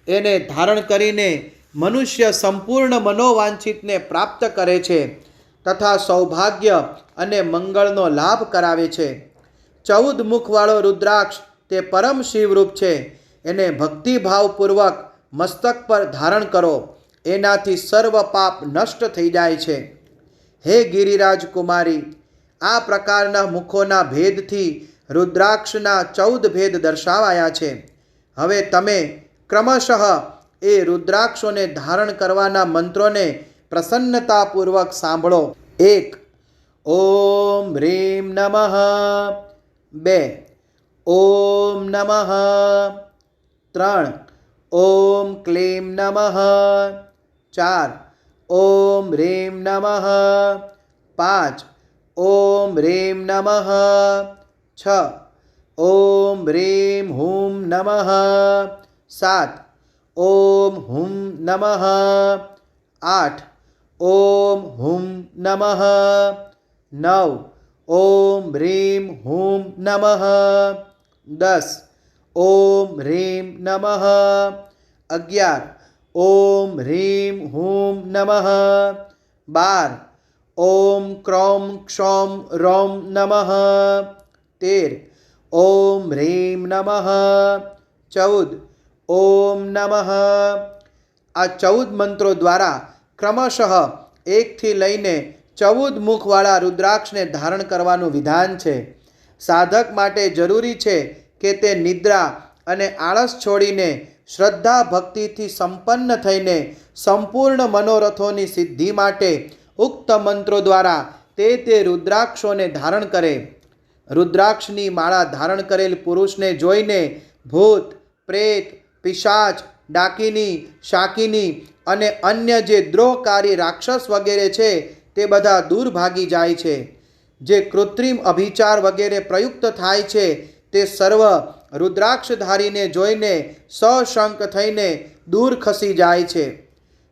એને ધારણ કરીને મનુષ્ય સંપૂર્ણ મનોવાંછિતને પ્રાપ્ત કરે છે તથા સૌભાગ્ય અને મંગળનો લાભ કરાવે છે. 14 મુખવાળો રુદ્રાક્ષ તે પરમ શિવરૂપ છે. એને ભક્તિભાવપૂર્વક મસ્તક પર ધારણ કરો. એનાથી સર્વ પાપ નષ્ટ થઈ જાય છે. હે ગિરિરાજ કુમારી, આ પ્રકારના મુખોના ભેદથી રુદ્રાક્ષના 14 ભેદ દર્શાવાયા છે. હવે તમે ક્રમશઃ એ રુદ્રાક્ષોને ધારણ કરવાના મંત્રોને પ્રસન્નતાપૂર્વક સાંભળો. 1. ઓમ હ્રીમ નમઃ. 2. ઓમ નમઃ. 3. ઓમ ક્લીમ નમઃ. 4. ઓમ હ્રીમ નમઃ. 5. ઓમ હ્રીમ નમઃ. 6. ઓમ હ્રીમ હૂમ નમઃ. 7. ઓમ હુમ નમઃ. 8. ઓમ હુમ નમઃ. 9. ઓમ હ્રીમ હૂમ નમઃ. 10. ઓમ હ્રીમ નમઃ. 11. ઓમ હ્રીમ હૂમ નમઃ. 12. ઓમ ક્રૌમ ક્ષૌમ રૌમ નમઃ. 13. ઓમ હ્રીમ નમઃ. 14. ઓમ નમઃ. આ 14 મંત્રો દ્વારા ક્રમશઃ 1થી લઈને 14 મુખવાળા રુદ્રાક્ષને ધારણ કરવાનું વિધાન છે. સાધક માટે જરૂરી છે કે તે નિદ્રા અને આળસ છોડીને શ્રદ્ધા ભક્તિથી સંપન્ન થઈને સંપૂર્ણ મનોરથોની સિદ્ધિ માટે ઉક્ત મંત્રો દ્વારા તે રુદ્રાક્ષોને ધારણ કરે. રુદ્રાક્ષની માળા ધારણ કરેલ પુરુષને જોઈને ભૂત, પ્રેત, પિશાચ, ડાકિની, શાકિની અને અન્ય જે દ્રોહકારી રાક્ષસ વગેરે છે તે બધા દૂર ભાગી જાય છે. જે કૃત્રિમ અભિચાર વગેરે પ્રયુક્ત થાય છે તે સર્વ રુદ્રાક્ષધારીને જોઈને સશંક થઈને દૂર ખસી જાય છે.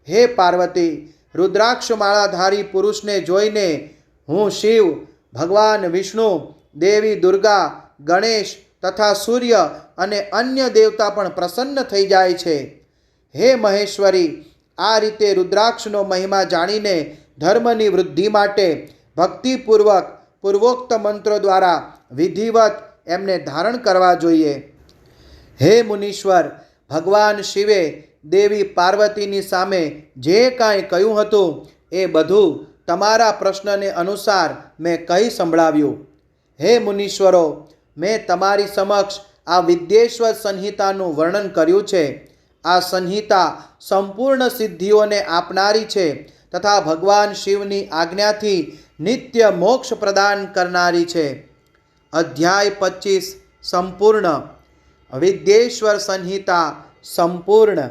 હે પાર્વતી, રુદ્રાક્ષમાળાધારી પુરુષને જોઈને હું શિવ, ભગવાન વિષ્ણુ, દેવી દુર્ગા, ગણેશ તથા સૂર્ય અને અન્ય દેવતા પણ પ્રસન્ન થઈ જાય છે. હે મહેશ્વરી, આ રીતે રુદ્રાક્ષનો મહિમા જાણીને ધર્મની વૃદ્ધિ માટે ભક્તિપૂર્વક પૂર્વોક્ત મંત્રો દ્વારા વિધિવત એમને ધારણ કરવા જોઈએ. હે મુનીશ્વર, ભગવાન શિવે દેવી પાર્વતીની સામે જે કાંઈ કહ્યું હતું એ બધું તમારા પ્રશ્નને અનુસાર મેં કહી સંભળાવ્યું. હે મુનીશ્વરો, મેં તમારી સમક્ષ આ વિદ્યેશ્વર સંહિતાનું વર્ણન કર્યું છે. આ સંહિતા સંપૂર્ણ સિદ્ધિઓને આપનારી છે તથા ભગવાન શિવની આજ્ઞાથી નિત્ય મોક્ષ પ્રદાન કરનારી છે. અધ્યાય 25 સંપૂર્ણ. વિદ્યેશ્વર સંહિતા સંપૂર્ણ.